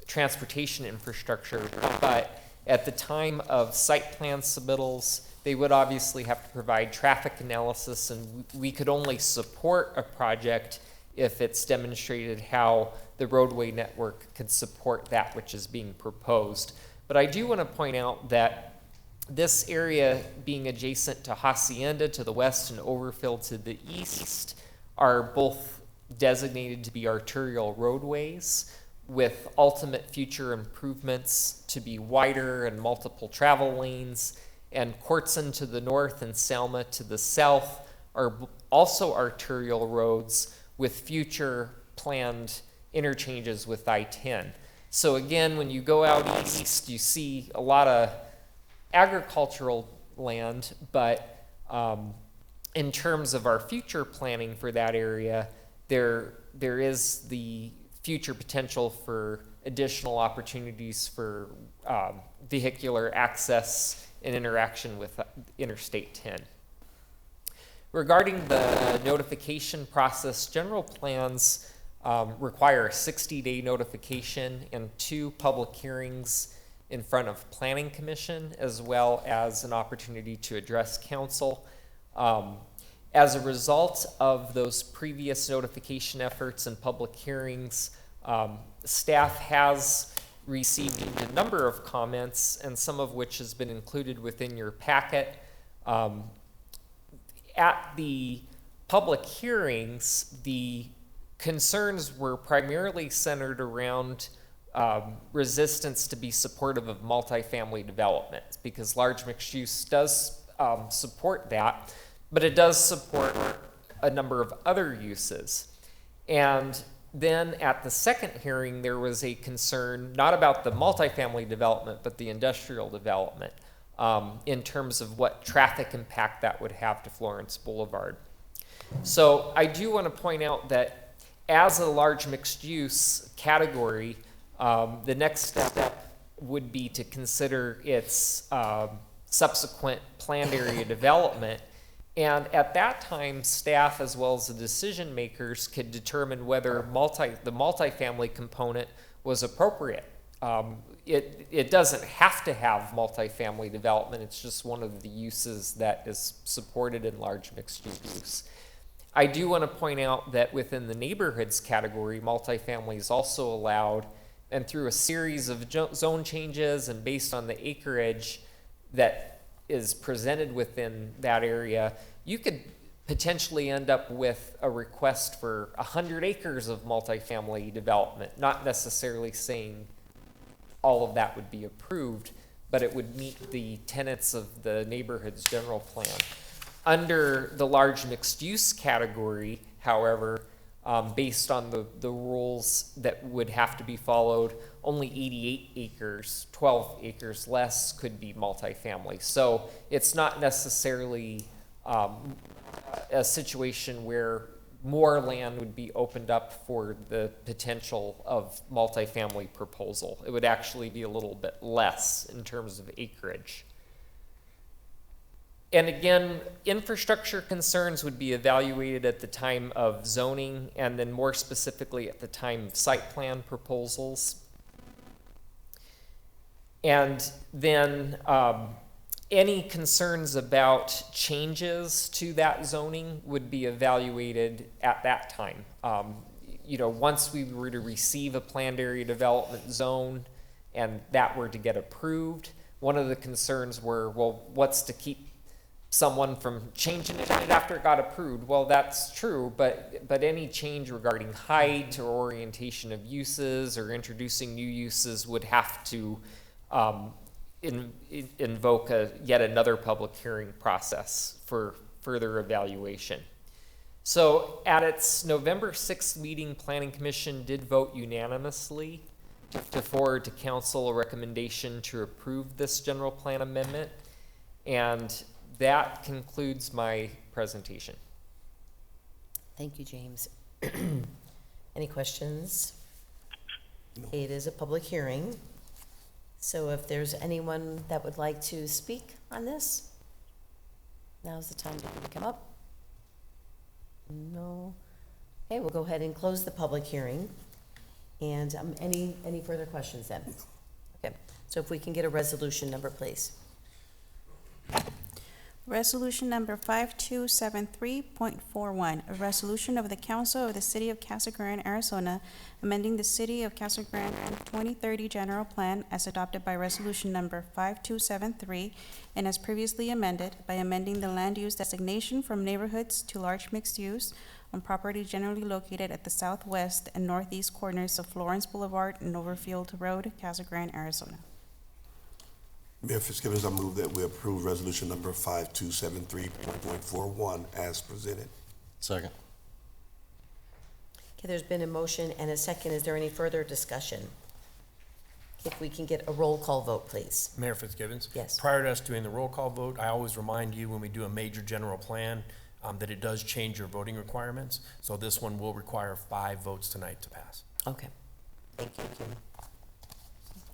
transportation infrastructure, but at the time of site plan submittals, they would obviously have to provide traffic analysis, and we could only support a project if it's demonstrated how the roadway network could support that which is being proposed. But I do want to point out that this area being adjacent to Hacienda to the west and Overfield to the east are both designated to be arterial roadways, with ultimate future improvements to be wider and multiple travel lanes. And Courtson to the north and Selma to the south are also arterial roads with future planned interchanges with I-10. So again, when you go out east, you see a lot of agricultural land, but in terms of our future planning for that area, there is the future potential for additional opportunities for vehicular access and interaction with Interstate 10. Regarding the notification process, general plans require a 60-day notification and 2 public hearings in front of Planning Commission, as well as an opportunity to address council. As a result of those previous notification efforts and public hearings, staff has received a number of comments, and some of which has been included within your packet. At the public hearings, the concerns were primarily centered around resistance to be supportive of multifamily development, because large mixed use does support that, but it does support a number of other uses. And then at the second hearing, there was a concern not about the multifamily development, but the industrial development in terms of what traffic impact that would have to Florence Boulevard. So I do want to point out that as a large mixed use category, the next step would be to consider its subsequent planned area development. And at that time, staff as well as the decision makers could determine whether the multifamily component was appropriate. It doesn't have to have multifamily development. It's just one of the uses that is supported in large mixed use. I do want to point out that within the neighborhoods category, multifamily is also allowed, And through a series of zone changes and based on the acreage that is presented within that area, you could potentially end up with a request for 100 acres of multifamily development, not necessarily saying all of that would be approved, but it would meet the tenets of the neighborhood's general plan. Under the large mixed use category, however, based on the rules that would have to be followed, only 88 acres, 12 acres less could be multifamily. So it's not necessarily a situation where more land would be opened up for the potential of multifamily proposal. It would actually be a little bit less in terms of acreage. And again, infrastructure concerns would be evaluated at the time of zoning and then more specifically at the time of site plan proposals. And then any concerns about changes to that zoning would be evaluated at that time. Once we were to receive a planned area development zone and that were to get approved, one of the concerns were, well, what's to keep someone from changing it after it got approved? Well, that's true, but any change regarding height or orientation of uses or introducing new uses would have to invoke yet another public hearing process for further evaluation. So at its November 6th meeting, Planning Commission did vote unanimously to forward to council a recommendation to approve this general plan amendment. And that concludes my presentation. Thank you, James. Any questions? It is a public hearing. So if there's anyone that would like to speak on this, now's the time to come up. No. Okay, we'll go ahead and close the public hearing. And any further questions then? Okay, so if we can get a resolution number, please. Resolution number 5273.41, a resolution of the Council of the City of Casa Grande, Arizona, amending the City of Casa Grande 2030 General Plan as adopted by Resolution number 5273 and as previously amended by amending the land use designation from neighborhoods to large mixed use on property generally located at the southwest and northeast corners of Florence Boulevard and Overfield Road, Casa Grande, Arizona. Mayor Fitzgibbons, I move that we approve resolution number 5273.41 as presented. Second. Okay, there's been a motion and a second. Is there any further discussion? If we can get a roll call vote, please. Mayor Fitzgibbons? Yes. Prior to us doing the roll call vote, I always remind you when we do a major general plan that it does change your voting requirements. So this one will require 5 votes tonight to pass. Okay. Thank you.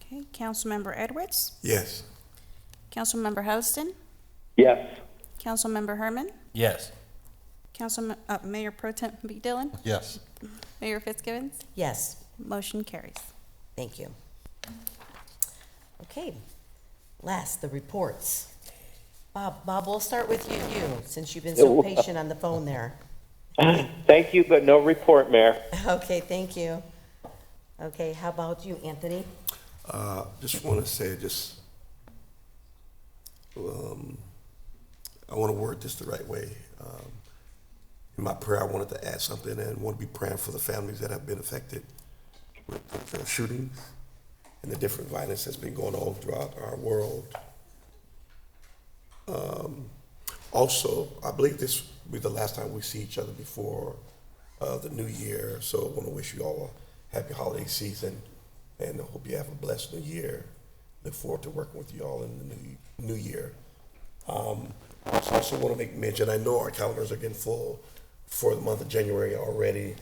Okay, Councilmember Edwards? Yes. Councilmember Huddleston? Yes. Councilmember Herman? Yes. Mayor Pro Tem B. Dillon? Yes. Mayor Fitzgibbons? Yes. Motion carries. Thank you. Okay, last, the reports. Bob, we'll start with you, since you've been so patient on the phone there. Thank you, but no report, Mayor. Okay, thank you. Okay, how about you, Anthony? Just want to say, I want to word this the right way. In my prayer, I wanted to add something and want to be praying for the families that have been affected with the shootings and the different violence that's been going on throughout our world. Also, I believe this will be the last time we see each other before the new year. So I want to wish you all a happy holiday season and I hope you have a blessed new year. Look forward to working with you all in the new year. I also want to make mention, I know our calendars are getting full for the month of January already.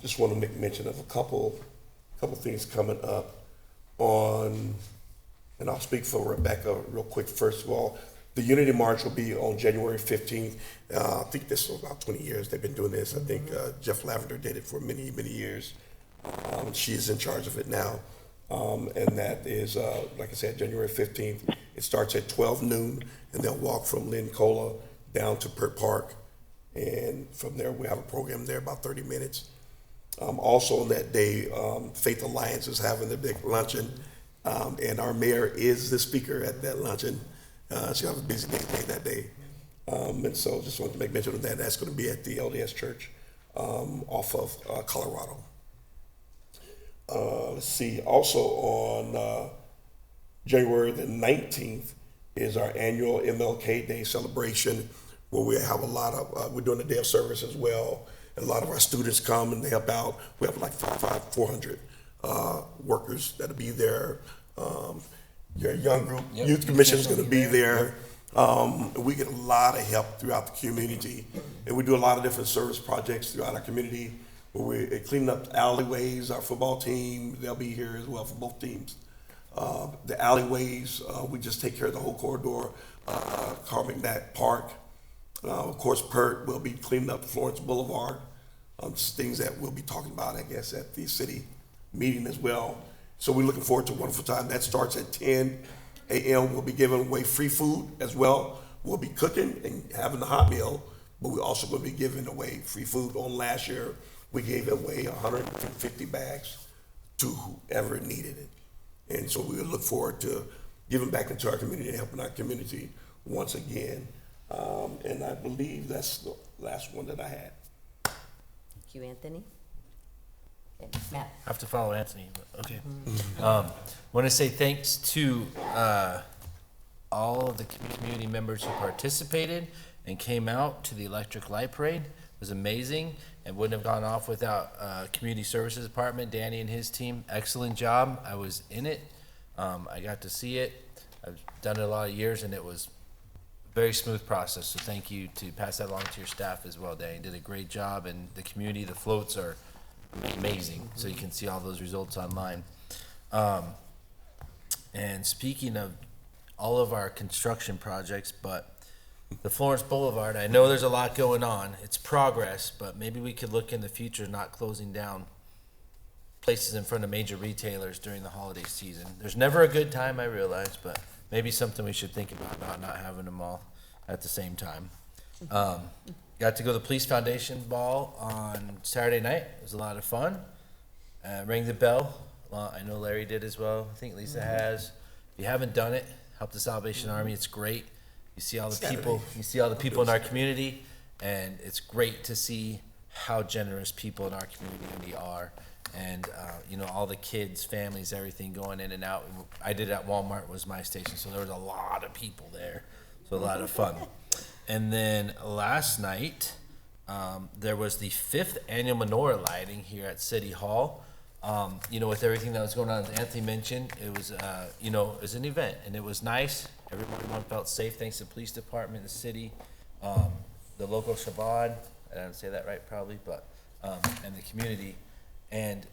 Just want to make mention of a couple things coming up on, and I'll speak for Rebecca real quick. First of all, the Unity March will be on January 15th. I think this is about 20 years they've been doing this. I think Jeff Lavender did it for many, many years. She's in charge of it now. And that is, like I said, January 15th. It starts at 12 noon, and they'll walk from Lynn Cola down to Pert Park. And from there, we have a program there, about 30 minutes. Also on that day, Faith Alliance is having their big luncheon, and our mayor is the speaker at that luncheon. She'll have a busy day that day. And so just wanted to make mention of that. That's going to be at the LDS Church off of Colorado. Let's see, also on January the 19th is our annual MLK Day celebration, where we have a lot of, we're doing a day of service as well. And a lot of our students come and they help out. We have like 400 workers that'll be there. Your young group, youth commission is going to be there. We get a lot of help throughout the community, and we do a lot of different service projects throughout our community. Where we're cleaning up alleyways. Our football team, they'll be here as well for both teams. The alleyways, we just take care of the whole corridor. Carving that park. Of course, PERT will be cleaning up Florence Boulevard. Just things that we'll be talking about, I guess, at the city meeting as well. So we're looking forward to a wonderful time. That starts at 10 a.m. We'll be giving away free food as well. We'll be cooking and having the hot meal, but we're also going to be giving away free food. On last year, we gave away 150 bags to whoever needed it. And so we look forward to giving back into our community and helping our community once again. And I believe that's the last one that I had. Thank you, Anthony. And Matt. I have to follow Anthony, but okay. Want to say thanks to all of the community members who participated and came out to the electric light parade. It was amazing and wouldn't have gone off without community services department, Danny and his team. Excellent job. I was in it. I got to see it. I've done it a lot of years, and it was a very smooth process. So thank you to pass that along to your staff as well, Danny. You did a great job, and the community, the floats are amazing. So you can see all those results online. And speaking of all of our construction projects, but the Florence Boulevard, I know there's a lot going on. It's progress, but maybe we could look in the future not closing down places in front of major retailers during the holiday season. There's never a good time, I realize, but maybe something we should think about not having them all at the same time. Got to go to the Police Foundation ball on Saturday night. It was a lot of fun. Rang the bell. Well, I know Larry did as well. I think Lisa has. If you haven't done it, help the Salvation Army. It's great. You see all the people. You see all the people in our community, and it's great to see how generous people in our community are. And you know, all the kids, families, everything going in and out. I did it at Walmart, was my station, so there was a lot of people there. So a lot of fun. And then last night, there was the 5th annual menorah lighting here at City Hall. You know, with everything that was going on, as Anthony mentioned, it was, you know, it was an event, and it was nice. Everyone felt safe, thanks to the police department, the city, the local Shabbat, I didn't say that right probably, but, and the community. And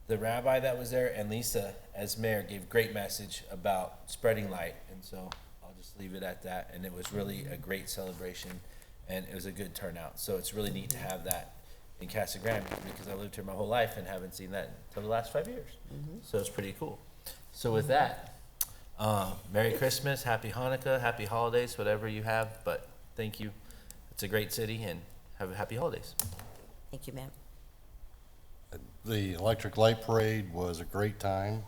the rabbi that was there and Lisa, as mayor, gave great message about spreading light. And so I'll just leave it at that. And it was really a great celebration, and it was a good turnout. So it's really neat to have that in Casa Grande, because I lived here my whole life and haven't seen that until the last 5 years. So it's pretty cool. So with that, Merry Christmas, Happy Hanukkah, Happy Holidays, whatever you have. But thank you. It's a great city, and have a happy holidays. Thank you, ma'am. The electric light parade was a great time.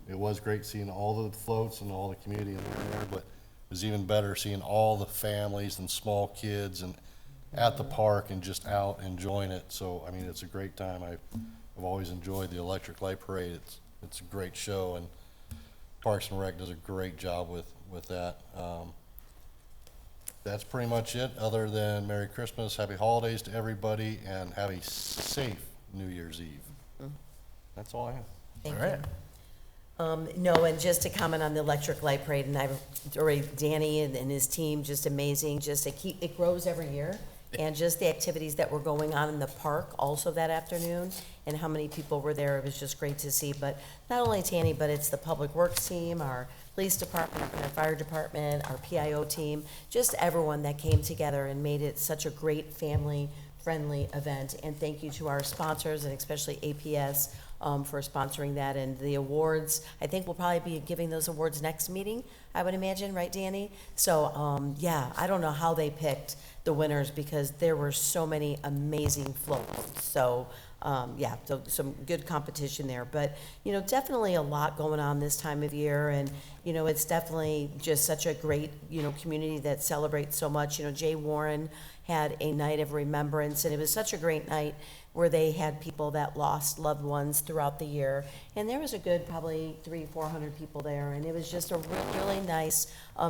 It was great seeing all the floats and all the community in there, but it was even better seeing all the families and small kids and at the park and just out enjoying it. So, I mean, it's a great time. I've always enjoyed the electric light parade. It's a great show, and Parks and Rec does a great job with that. That's pretty much it, other than Merry Christmas, Happy Holidays to everybody, and have a safe New Year's Eve. That's all I have. Thank you. No, and just to comment on the electric light parade, and I've already, Danny and his team, just amazing. Just it grows every year, and just the activities that were going on in the park also that afternoon, and how many people were there. It was just great to see. But not only Tanny, but it's the public works team, our police department, our fire department, our PIO team, just everyone that came together and made it such a great family-friendly event. And thank you to our sponsors, and especially APS, for sponsoring that. And the awards, I think we'll probably be giving those awards next meeting, I would imagine, right, Danny? So, yeah, I don't know how they picked the winners, because there were so many amazing floats. So, yeah, so some good competition there. But, you know, definitely a lot going on this time of year. And, you know, it's definitely just such a great, you know, community that celebrates so much. You know, Jay Warren had a night of remembrance, and it was such a great night where they had people that lost loved ones throughout the year. And there was a good probably 300-400 people there. And it was just a really nice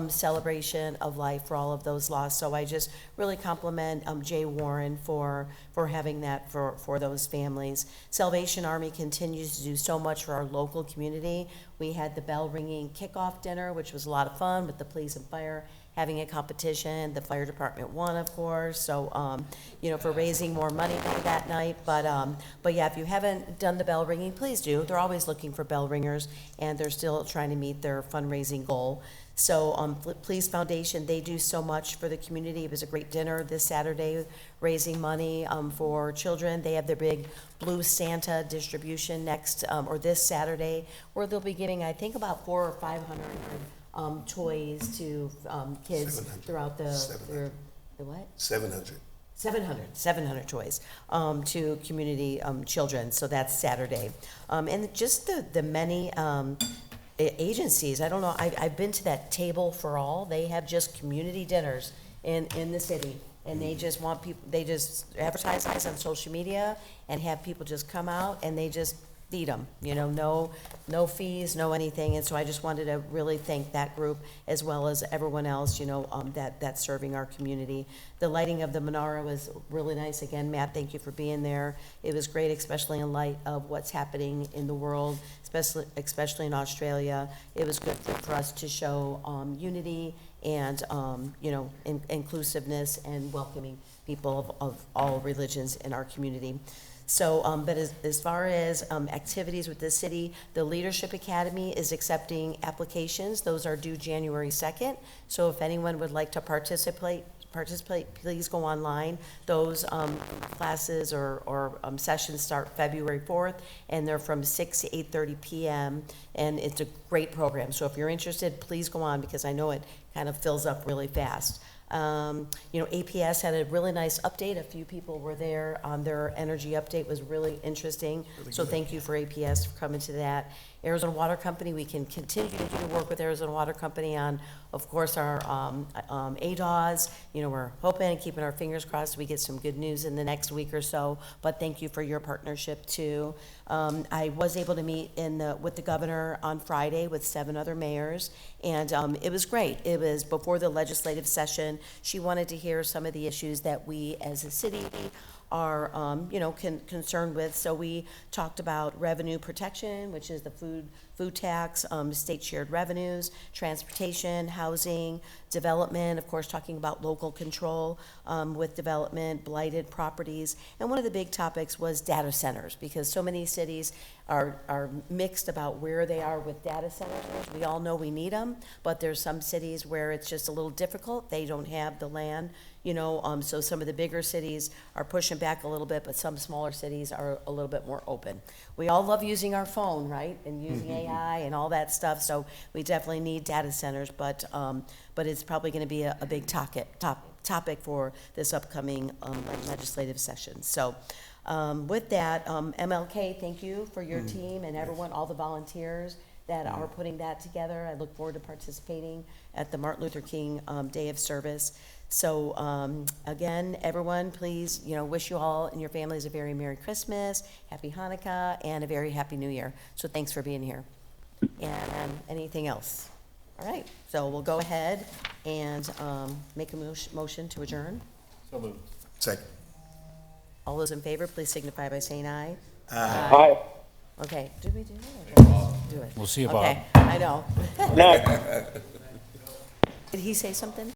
celebration of life for all of those lost. So I just really compliment Jay Warren for having that for those families. Salvation Army continues to do so much for our local community. We had the bell ringing kickoff dinner, which was a lot of fun with the police and fire having a competition. The fire department won, of course, so, you know, for raising more money that night. But yeah, if you haven't done the bell ringing, please do. They're always looking for bell ringers, and they're still trying to meet their fundraising goal. So Police Foundation, they do so much for the community. It was a great dinner this Saturday, raising money for children. They have their big Blue Santa distribution next, or this Saturday, where they'll be giving, I think, about 400 or 500 toys to kids throughout the what? 700 toys to community children. So that's Saturday. And just the many agencies, I don't know, I've been to that Table for All. They have just community dinners in the city. And they just want people, they just advertise on social media and have people just come out and they just feed them, you know, no fees, no anything. And so I just wanted to really thank that group as well as everyone else, you know, that's serving our community. The lighting of the menorah was really nice. Again, Matt, thank you for being there. It was great, especially in light of what's happening in the world, especially in Australia. It was good for us to show unity and, you know, inclusiveness and welcoming people of all religions in our community. So, but as far as activities with the city, the Leadership Academy is accepting applications. Those are due January 2nd. So if anyone would like to participate, please go online. Those classes or sessions start February 4th, and they're from 6 to 8:30 p.m., and it's a great program. So if you're interested, please go on, because I know it kind of fills up really fast. You know, APS had a really nice update. A few people were there. Their energy update was really interesting. So thank you for APS for coming to that. Arizona Water Company, we can continue to do work with Arizona Water Company on, of course, our ADAWs. You know, we're hoping and keeping our fingers crossed we get some good news in the next week or so, but thank you for your partnership too. I was able to meet with the governor on Friday with 7 other mayors, and it was great. It was before the legislative session. She wanted to hear some of the issues that we as a city are, you know, concerned with. So we talked about revenue protection, which is the food tax, state shared revenues, transportation, housing, development, of course, talking about local control with development, blighted properties. And one of the big topics was data centers, because so many cities are mixed about where they are with data centers. We all know we need them, but there's some cities where it's just a little difficult. They don't have the land, you know, so some of the bigger cities are pushing back a little bit, but some smaller cities are a little bit more open. We all love using our phone, right, and using AI and all that stuff, so we definitely need data centers, but it's probably going to be a big topic for this upcoming legislative session. So with that, MLK, thank you for your team and everyone, all the volunteers that are putting that together. I look forward to participating at the Martin Luther King Day of Service. So again, everyone, please, you know, wish you all and your families a very Merry Christmas, Happy Hanukkah, and a very Happy New Year. So thanks for being here. And anything else? All right, so we'll go ahead and make a motion to adjourn. So moved. Second. All those in favor, please signify by saying aye. Aye. Okay, did we do it? Do it. We'll see you, Bob. Okay, I know. No. Did he say something?